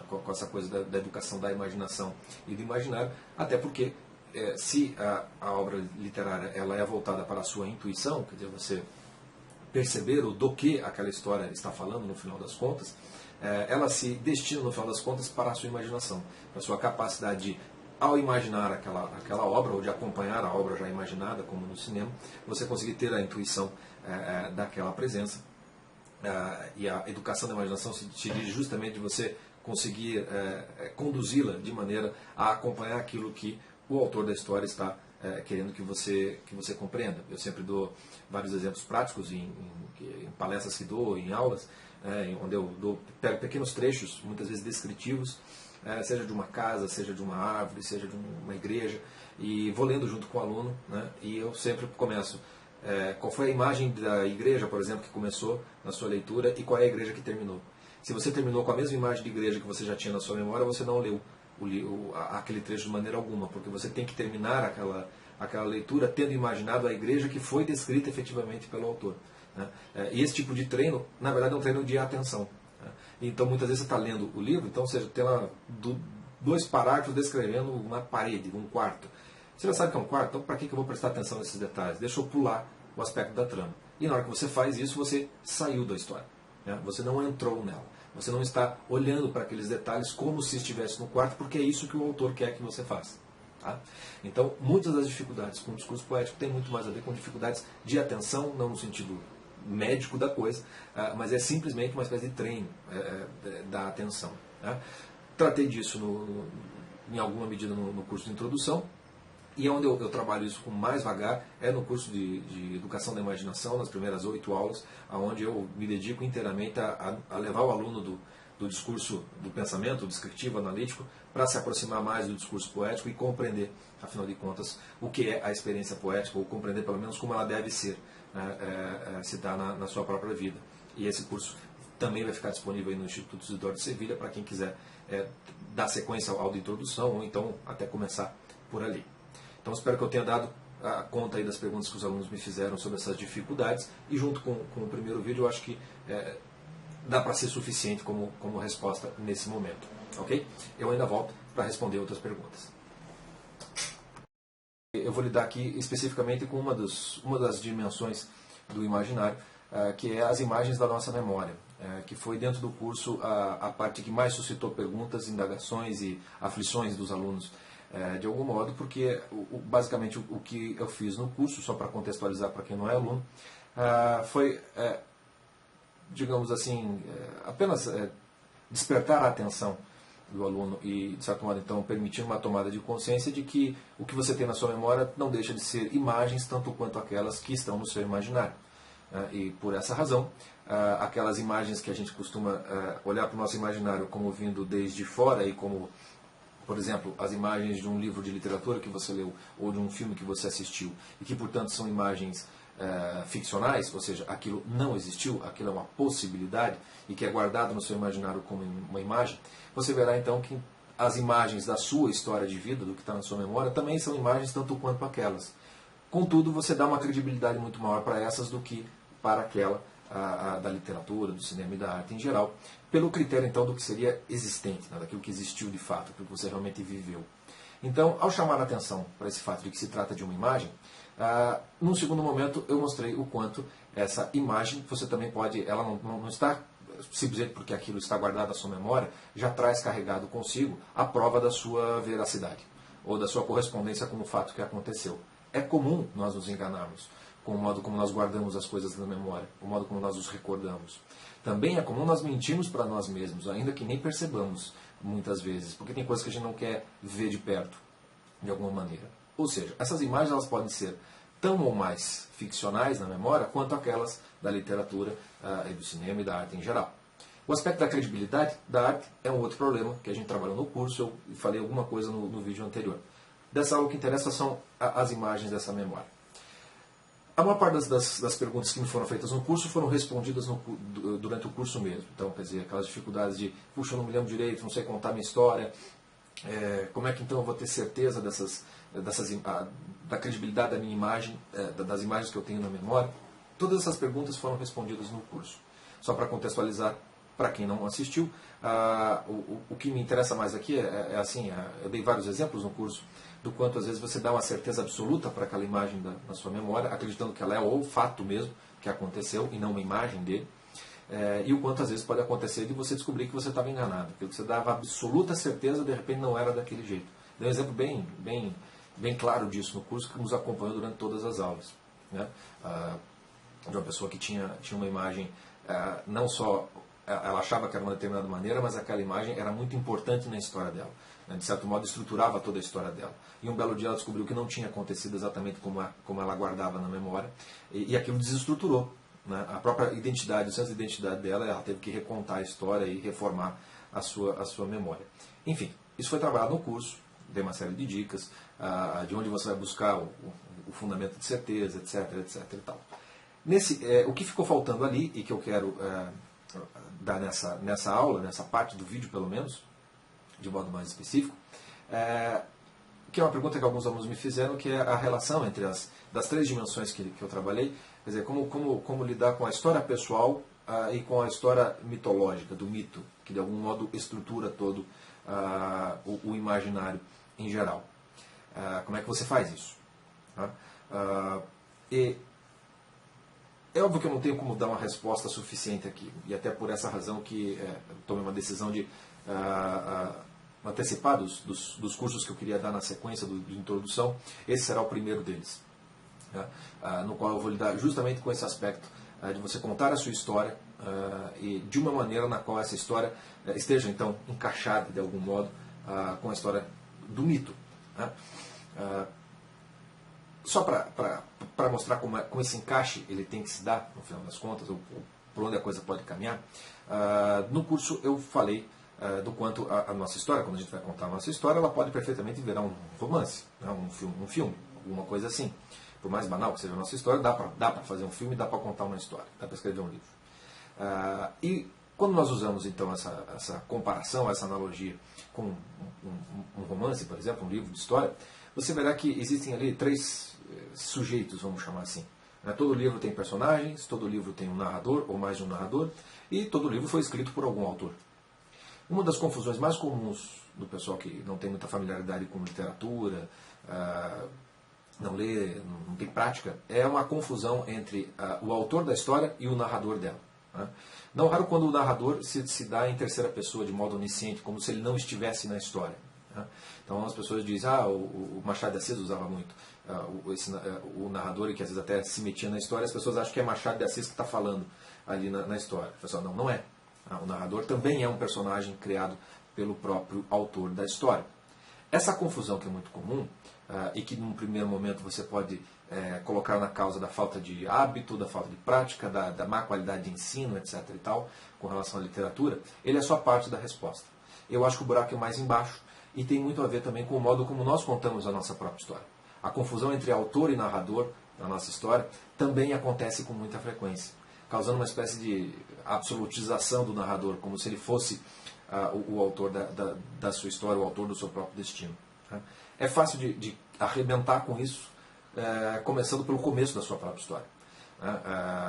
com essa coisa da educação da imaginação e do imaginário, até porque se a obra literária ela é voltada para a sua intuição, quer dizer, você perceber o do que aquela história está falando no final das contas, ela se destina no final das contas para a sua imaginação, para a sua capacidade de, ao imaginar aquela obra, ou de acompanhar a obra já imaginada, como no cinema, você conseguir ter a intuição daquela presença. E a educação da imaginação se dirige justamente de você conseguir conduzi-la de maneira a acompanhar aquilo que o autor da história está querendo que você compreenda. Eu sempre dou vários exemplos práticos em palestras que dou, em aulas, onde eu pego pequenos trechos, muitas vezes descritivos, seja de uma casa, seja de uma árvore, seja de uma igreja, e vou lendo junto com o aluno, né, e eu sempre começo. Qual foi a imagem da igreja, por exemplo, que começou na sua leitura e qual é a igreja que terminou? Se você terminou com a mesma imagem de igreja que você já tinha na sua memória, você não leu aquele trecho de maneira alguma, porque você tem que terminar aquela leitura tendo imaginado a igreja que foi descrita efetivamente pelo autor, né? E esse tipo de treino, na verdade, é um treino de atenção. Então, muitas vezes você está lendo o livro, então você tem lá 2 parágrafos descrevendo uma parede, um quarto. Você já sabe que é um quarto, então para que eu vou prestar atenção nesses detalhes? Deixa eu pular o aspecto da trama. E na hora que você faz isso, você saiu da história, né? Você não entrou nela. Você não está olhando para aqueles detalhes como se estivesse no quarto, porque é isso que o autor quer que você faça. Tá? Então, muitas das dificuldades com o discurso poético têm muito mais a ver com dificuldades de atenção, não no sentido médico da coisa, mas é simplesmente uma espécie de treino da atenção. Tá? Tratei disso em alguma medida no curso de introdução, e onde eu trabalho isso com mais vagar é no curso de Educação da Imaginação, nas primeiras 8 aulas, onde eu me dedico inteiramente a levar o aluno do discurso do pensamento, descritivo, analítico, para se aproximar mais do discurso poético e compreender, afinal de contas, o que é a experiência poética, ou compreender pelo menos como ela deve ser, se dar na sua própria vida. E esse curso também vai ficar disponível aí no Instituto Isidoro de Sevilha para quem quiser dar sequência ao de introdução, ou então até começar por ali. Então espero que eu tenha dado conta aí das perguntas que os alunos me fizeram sobre essas dificuldades, e junto com o primeiro vídeo eu acho que dá para ser suficiente como resposta nesse momento. Ok? Eu ainda volto para responder outras perguntas. Eu vou lidar aqui especificamente com uma das dimensões do imaginário, que é as imagens da nossa memória, que foi dentro do curso a parte que mais suscitou perguntas, indagações e aflições dos alunos, de algum modo, porque basicamente o que eu fiz no curso, só para contextualizar para quem não é aluno, foi, digamos assim, apenas despertar a atenção do aluno e, de certo modo, então, permitir uma tomada de consciência de que o que você tem na sua memória não deixa de ser imagens, tanto quanto aquelas que estão no seu imaginário. E, por essa razão, aquelas imagens que a gente costuma olhar para o nosso imaginário como vindo desde fora e como, por exemplo, as imagens de um livro de literatura que você leu ou de um filme que você assistiu e que, portanto, são imagens ficcionais, ou seja, aquilo não existiu, aquilo é uma possibilidade e que é guardado no seu imaginário como uma imagem, você verá então que as imagens da sua história de vida, do que está na sua memória, também são imagens tanto quanto aquelas. Contudo, você dá uma credibilidade muito maior para essas do que para aquela da literatura, do cinema e da arte em geral, pelo critério então do que seria existente, né, daquilo que existiu de fato, daquilo que você realmente viveu. Então, ao chamar a atenção para esse fato de que se trata de uma imagem, num segundo momento eu mostrei o quanto essa imagem, você também pode, ela não está simplesmente porque aquilo está guardado na sua memória, já traz carregado consigo a prova da sua veracidade, ou da sua correspondência com o fato que aconteceu. É comum nós nos enganarmos com o modo como nós guardamos as coisas na memória, o modo como nós os recordamos. Também é comum nós mentirmos para nós mesmos, ainda que nem percebamos muitas vezes, porque tem coisas que a gente não quer ver de perto, de alguma maneira. Ou seja, essas imagens elas podem ser tão ou mais ficcionais na memória, quanto aquelas da literatura, e do cinema e da arte em geral. O aspecto da credibilidade da arte é um outro problema que a gente trabalhou no curso, eu falei alguma coisa no vídeo anterior. Dessa aula, o que interessa são as imagens dessa memória. A maior parte das perguntas que me foram feitas no curso foram respondidas durante o curso mesmo. Então, quer dizer, aquelas dificuldades de, puxa, eu não me lembro direito, não sei contar minha história, como é que então eu vou ter certeza da credibilidade da minha imagem, das imagens que eu tenho na memória? Todas essas perguntas foram respondidas no curso. Só para contextualizar, para quem não assistiu, o que me interessa mais aqui eu dei vários exemplos no curso, do quanto às vezes você dá uma certeza absoluta para aquela imagem na sua memória, acreditando que ela é o fato mesmo que aconteceu e não uma imagem dele, e o quanto às vezes pode acontecer de você descobrir que você estava enganado, que você dava absoluta certeza, de repente não era daquele jeito. Dei um exemplo bem claro disso no curso, que nos acompanhou durante todas as aulas, né? De uma pessoa que tinha uma imagem, não só ela achava que era de uma determinada maneira, mas aquela imagem era muito importante na história dela, né? De certo modo estruturava toda a história dela. E um belo dia ela descobriu que não tinha acontecido exatamente como ela guardava na memória, e aquilo desestruturou, né? A própria identidade, o senso de identidade dela, ela teve que recontar a história e reformar a sua memória. Enfim, isso foi trabalhado no curso, dei uma série de dicas, de onde você vai buscar o fundamento de certeza, etc e tal. O que ficou faltando ali, e que eu quero dar nessa aula, nessa parte do vídeo pelo menos, de modo mais específico, que é uma pergunta que alguns alunos me fizeram, que é a relação entre das três dimensões que eu trabalhei, quer dizer, como lidar com a história pessoal e com a história mitológica, do mito, que de algum modo estrutura todo o imaginário em geral. Como é que você faz isso? E é óbvio que eu não tenho como dar uma resposta suficiente aqui, e até por essa razão que tomei uma decisão de antecipar dos cursos que eu queria dar na sequência de introdução. Esse será o primeiro deles, né? No qual eu vou lidar justamente com esse aspecto de você contar a sua história e de uma maneira na qual essa história esteja então encaixada de algum modo com a história do mito, né? Só para mostrar como esse encaixe ele tem que se dar, no final das contas, ou por onde a coisa pode caminhar, no curso eu falei do quanto a nossa história, quando a gente vai contar a nossa história, ela pode perfeitamente virar um romance, né, um filme, alguma coisa assim. Por mais banal que seja a nossa história, dá para fazer um filme, dá para contar uma história, dá para escrever um livro. E quando nós usamos então essa comparação, essa analogia com um romance, por exemplo, um livro de história, você verá que existem ali três sujeitos, vamos chamar assim. Todo livro tem personagens, todo livro tem um narrador, ou mais de um narrador, e todo livro foi escrito por algum autor. Uma das confusões mais comuns do pessoal que não tem muita familiaridade com literatura, não lê, não tem prática, é uma confusão entre o autor da história e o narrador dela, né? Não raro quando o narrador se dá em terceira pessoa, de modo onisciente, como se ele não estivesse na história, né? Então as pessoas dizem, o Machado de Assis usava muito o narrador, e que às vezes até se metia na história, as pessoas acham que é Machado de Assis que está falando ali na história. O pessoal, não é. O narrador também é um personagem criado pelo próprio autor da história. Essa confusão que é muito comum, e que num primeiro momento você pode colocar na causa da falta de hábito, da falta de prática, da má qualidade de ensino, etc. e tal, com relação à literatura, ele é só parte da resposta. Eu acho que o buraco é mais embaixo, e tem muito a ver também com o modo como nós contamos a nossa própria história. A confusão entre autor e narrador na nossa história também acontece com muita frequência, causando uma espécie de absolutização do narrador, como se ele fosse o autor da sua história, o autor do seu próprio destino. É fácil de arrebentar com isso, começando pelo começo da sua própria história.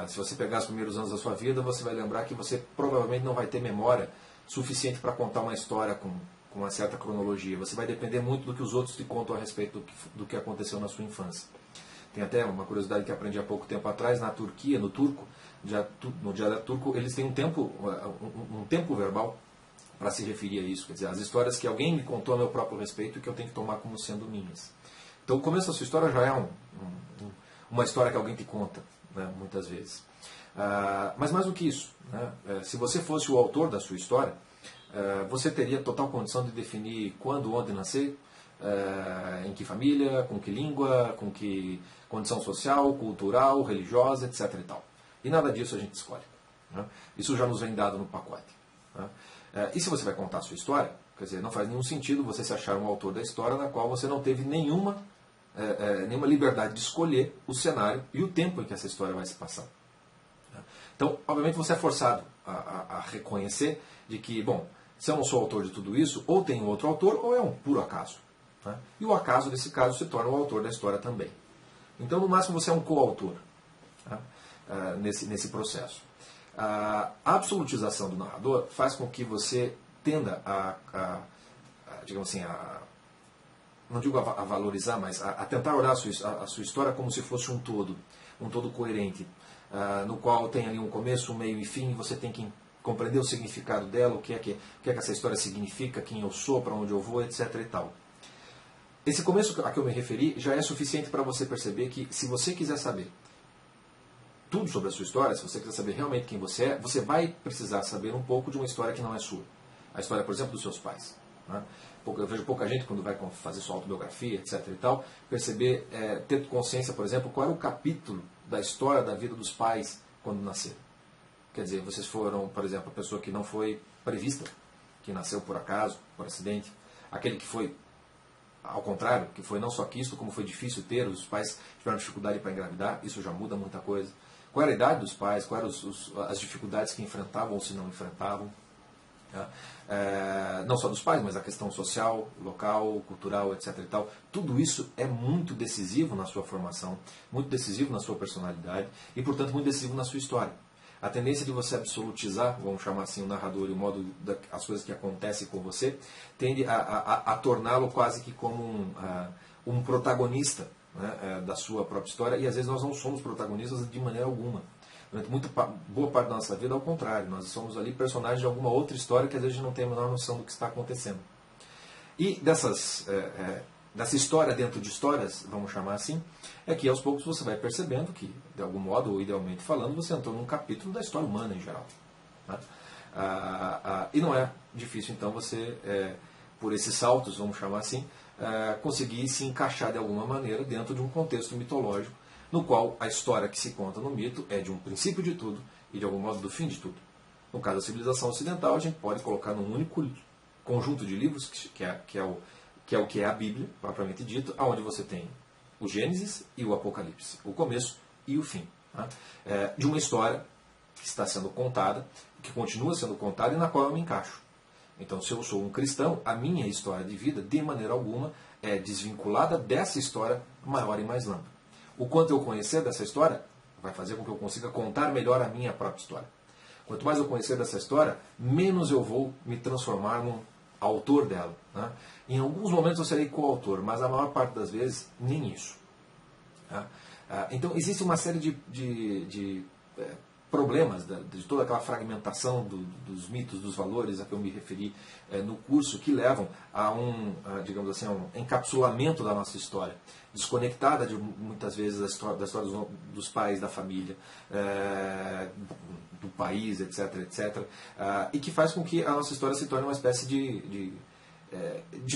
Se você pegar os primeiros anos da sua vida, você vai lembrar que você provavelmente não vai ter memória suficiente para contar uma história com uma certa cronologia. Você vai depender muito do que os outros te contam a respeito do que aconteceu na sua infância. Tem até uma curiosidade que aprendi há pouco tempo atrás, na Turquia, no turco, no dialeto turco, eles têm um tempo verbal para se referir a isso. Quer dizer, as histórias que alguém me contou a meu próprio respeito e que eu tenho que tomar como sendo minhas. Então o começo da sua história já é uma história que alguém te conta, né, muitas vezes. Mas mais do que isso, né, se você fosse o autor da sua história, você teria total condição de definir quando, onde nascer, em que família, com que língua, com que condição social, cultural, religiosa, etc. E tal. E nada disso a gente escolhe. Né? Isso já nos vem dado no pacote. Né? E se você vai contar a sua história, quer dizer, não faz nenhum sentido você se achar um autor da história na qual você não teve nenhuma liberdade de escolher o cenário e o tempo em que essa história vai se passar. Então, obviamente, você é forçado a reconhecer de que, bom, se eu não sou autor de tudo isso, ou tem outro autor, ou é um puro acaso. Né? E o acaso, nesse caso, se torna o autor da história também. Então, no máximo, você é um coautor, tá? nesse processo. A absolutização do narrador faz com que você tenda digamos assim, não digo a valorizar, mas a tentar olhar a sua história como se fosse um todo coerente, no qual tem ali um começo, um meio e fim, e você tem que compreender o significado dela, o que é que essa história significa, quem eu sou, para onde eu vou, etc. e tal. Esse começo a que eu me referi já é suficiente para você perceber que, se você quiser saber tudo sobre a sua história, se você quiser saber realmente quem você é, você vai precisar saber um pouco de uma história que não é sua. A história, por exemplo, dos seus pais. Né? Eu vejo pouca gente, quando vai fazer sua autobiografia, etc. e tal, perceber, ter consciência, por exemplo, qual era o capítulo da história da vida dos pais quando nasceram. Quer dizer, vocês foram, por exemplo, a pessoa que não foi prevista, que nasceu por acaso, por acidente, aquele que foi ao contrário, que foi não só quisto, como foi difícil ter, os pais tiveram dificuldade para engravidar, isso já muda muita coisa. Qual era a idade dos pais, quais eram as dificuldades que enfrentavam ou se não enfrentavam. Não só dos pais, mas a questão social, local, cultural, etc. e tal. Tudo isso é muito decisivo na sua formação, muito decisivo na sua personalidade e, portanto, muito decisivo na sua história. A tendência de você absolutizar, vamos chamar assim, o narrador e o modo as coisas que acontecem com você, tende a torná-lo quase que como um protagonista, né, da sua própria história, e às vezes nós não somos protagonistas de maneira alguma. Durante boa parte da nossa vida, ao contrário, nós somos ali personagens de alguma outra história que às vezes a gente não tem a menor noção do que está acontecendo. E dessa história dentro de histórias, vamos chamar assim, é que aos poucos você vai percebendo que, de algum modo, ou idealmente falando, você entrou num capítulo da história humana em geral. Né? E não é difícil, então, você, por esses saltos, vamos chamar assim, conseguir se encaixar de alguma maneira dentro de um contexto mitológico, no qual a história que se conta no mito é de um princípio de tudo e, de algum modo, do fim de tudo. No caso da civilização ocidental, a gente pode colocar num único conjunto de livros, que é o que é a Bíblia, propriamente dito, onde você tem o Gênesis e o Apocalipse, o começo e o fim. Tá? De uma história que está sendo contada, que continua sendo contada e na qual eu me encaixo. Então, se eu sou um cristão, a minha história de vida, de maneira alguma, é desvinculada dessa história maior e mais ampla. O quanto eu conhecer dessa história vai fazer com que eu consiga contar melhor a minha própria história. Quanto mais eu conhecer dessa história, menos eu vou me transformar num autor dela. Né? Em alguns momentos eu serei coautor, mas a maior parte das vezes nem isso. Tá? Então existe uma série de problemas de toda aquela fragmentação dos mitos, dos valores a que eu me referi no curso, que levam a digamos assim, a um encapsulamento da nossa história, desconectada muitas vezes da história dos pais, da família, do país, etc, etc, e que faz com que a nossa história se torne uma espécie de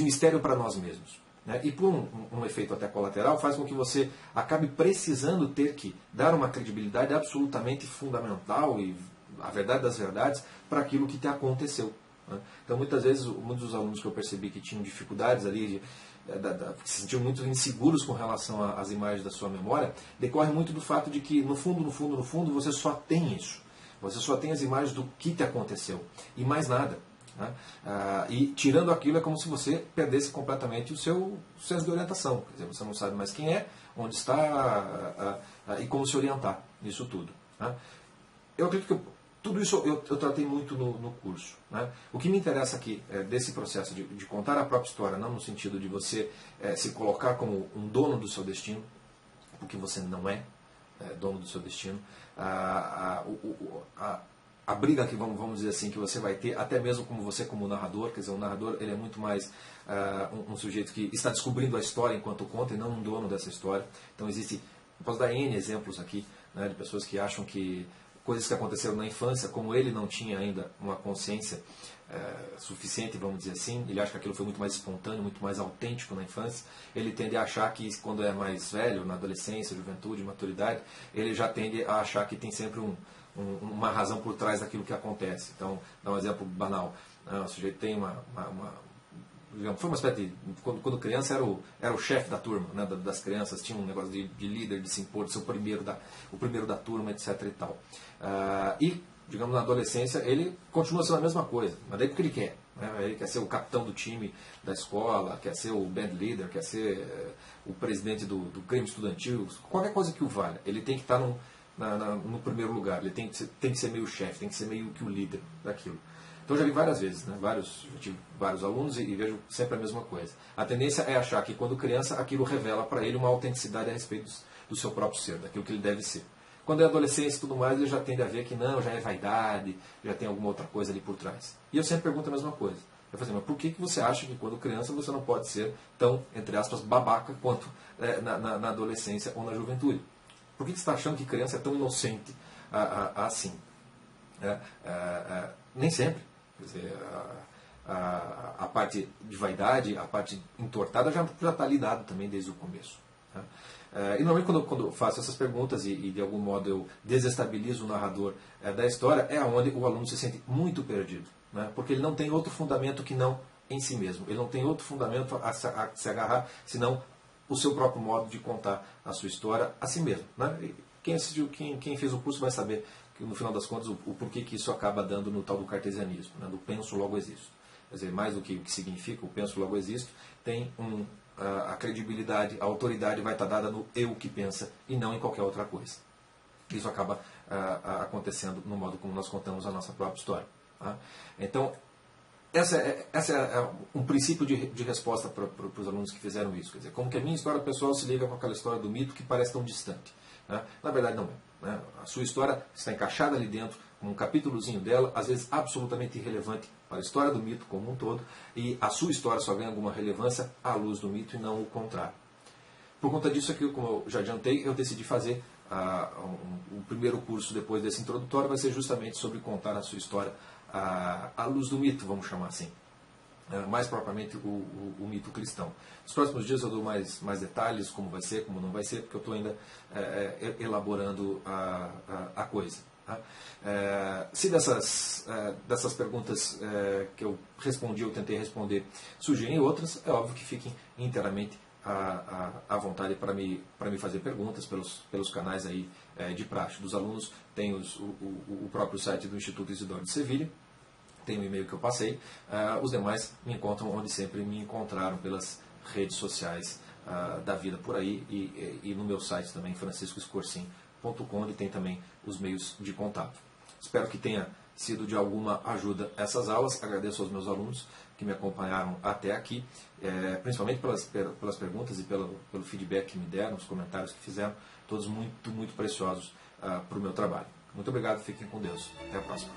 mistério para nós mesmos. Né? E por um efeito até colateral, faz com que você acabe precisando ter que dar uma credibilidade absolutamente fundamental e a verdade das verdades para aquilo que te aconteceu. Né? Então, muitas vezes, muitos dos alunos que eu percebi que tinham dificuldades ali, que se sentiam muito inseguros com relação às imagens da sua memória, decorre muito do fato de que, no fundo, você só tem isso. Você só tem as imagens do que te aconteceu e mais nada. Né? E tirando aquilo é como se você perdesse completamente o seu senso de orientação. Quer dizer, você não sabe mais quem é, onde está e como se orientar nisso tudo. Né? Eu acredito que tudo isso eu tratei muito no curso. Né? O que me interessa aqui desse processo de contar a própria história, não no sentido de você se colocar como um dono do seu destino, porque você não é dono do seu destino. A briga que vamos dizer assim que você vai ter, até mesmo como você como narrador, quer dizer, o narrador ele é muito mais um sujeito que está descobrindo a história enquanto conta e não um dono dessa história. Então existe, posso dar N exemplos aqui, né, de pessoas que acham que coisas que aconteceram na infância, como ele não tinha ainda uma consciência suficiente, vamos dizer assim, ele acha que aquilo foi muito mais espontâneo, muito mais autêntico na infância, ele tende a achar que quando é mais velho, na adolescência, juventude, maturidade, ele já tende a achar que tem sempre uma razão por trás daquilo que acontece. Então, dá um exemplo banal, o sujeito tem digamos, foi uma espécie de, quando criança era o chefe da turma, né, das crianças, tinha um negócio de líder, de se impor, de ser o primeiro da turma, etc. e tal. E, digamos, na adolescência ele continua sendo a mesma coisa, mas daí porque ele quer. Né, ele quer ser o capitão do time da escola, quer ser o band leader, quer ser o presidente do Grêmio Estudantil, qualquer coisa que o valha. Ele tem que estar no primeiro lugar, ele tem que ser meio chefe, tem que ser meio que o líder daquilo. Então eu já vi várias vezes, né? Eu tive vários alunos e vejo sempre a mesma coisa. A tendência é achar que quando criança aquilo revela para ele uma autenticidade a respeito do seu próprio ser, daquilo que ele deve ser. Quando é adolescência e tudo mais, ele já tende a ver que não, já é vaidade, já tem alguma outra coisa ali por trás. E eu sempre pergunto a mesma coisa. Eu falo assim, mas por que você acha que quando criança você não pode ser tão, entre aspas, babaca quanto na adolescência ou na juventude? Por que você está achando que criança é tão inocente assim? Nem sempre. Quer dizer, a parte de vaidade, a parte entortada já está lidado também desde o começo. Tá? E normalmente quando eu faço essas perguntas e de algum modo eu desestabilizo o narrador da história, é onde o aluno se sente muito perdido. Né? Porque ele não tem outro fundamento que não em si mesmo. Ele não tem outro fundamento a se agarrar, senão o seu próprio modo de contar a sua história a si mesmo. Né? Quem assistiu, quem fez o curso vai saber que no final das contas o porquê que isso acaba dando no tal do cartesianismo, né? Do penso logo existo. Quer dizer, mais do que o que significa o penso logo existo, tem a credibilidade, a autoridade vai estar dada no eu que pensa e não em qualquer outra coisa. Isso acaba acontecendo no modo como nós contamos a nossa própria história. Tá? Então, essa é um princípio de resposta para os alunos que fizeram isso. Quer dizer, como que a minha história pessoal se liga com aquela história do mito que parece tão distante. Né? Na verdade, não é. Né? A sua história está encaixada ali dentro, com um capítulozinho dela, às vezes absolutamente irrelevante para a história do mito como um todo, e a sua história só ganha alguma relevância à luz do mito e não o contrário. Por conta disso, aqui, como eu já adiantei, eu decidi fazer o primeiro curso depois desse introdutório, vai ser justamente sobre contar a sua história à luz do mito, vamos chamar assim. Mais propriamente o mito cristão. Nos próximos dias eu dou mais detalhes, como vai ser, como não vai ser, porque eu estou ainda elaborando a coisa. Tá? Se dessas perguntas que eu respondi, eu tentei responder, surgirem outras, é óbvio que fiquem inteiramente à vontade para me fazer perguntas pelos canais aí, de praxe dos alunos. Tem o próprio site do Instituto Isidoro de Sevilha, tem o e-mail que eu passei, os demais me encontram onde sempre me encontraram, pelas redes sociais da vida por aí, e no meu site também, franciscoescorcim.com, onde tem também os meios de contato. Espero que tenha sido de alguma ajuda essas aulas. Agradeço aos meus alunos que me acompanharam até aqui, principalmente pelas perguntas e pelo feedback que me deram, os comentários que fizeram, todos muito, muito preciosos para o meu trabalho. Muito obrigado, fiquem com Deus. Até a próxima.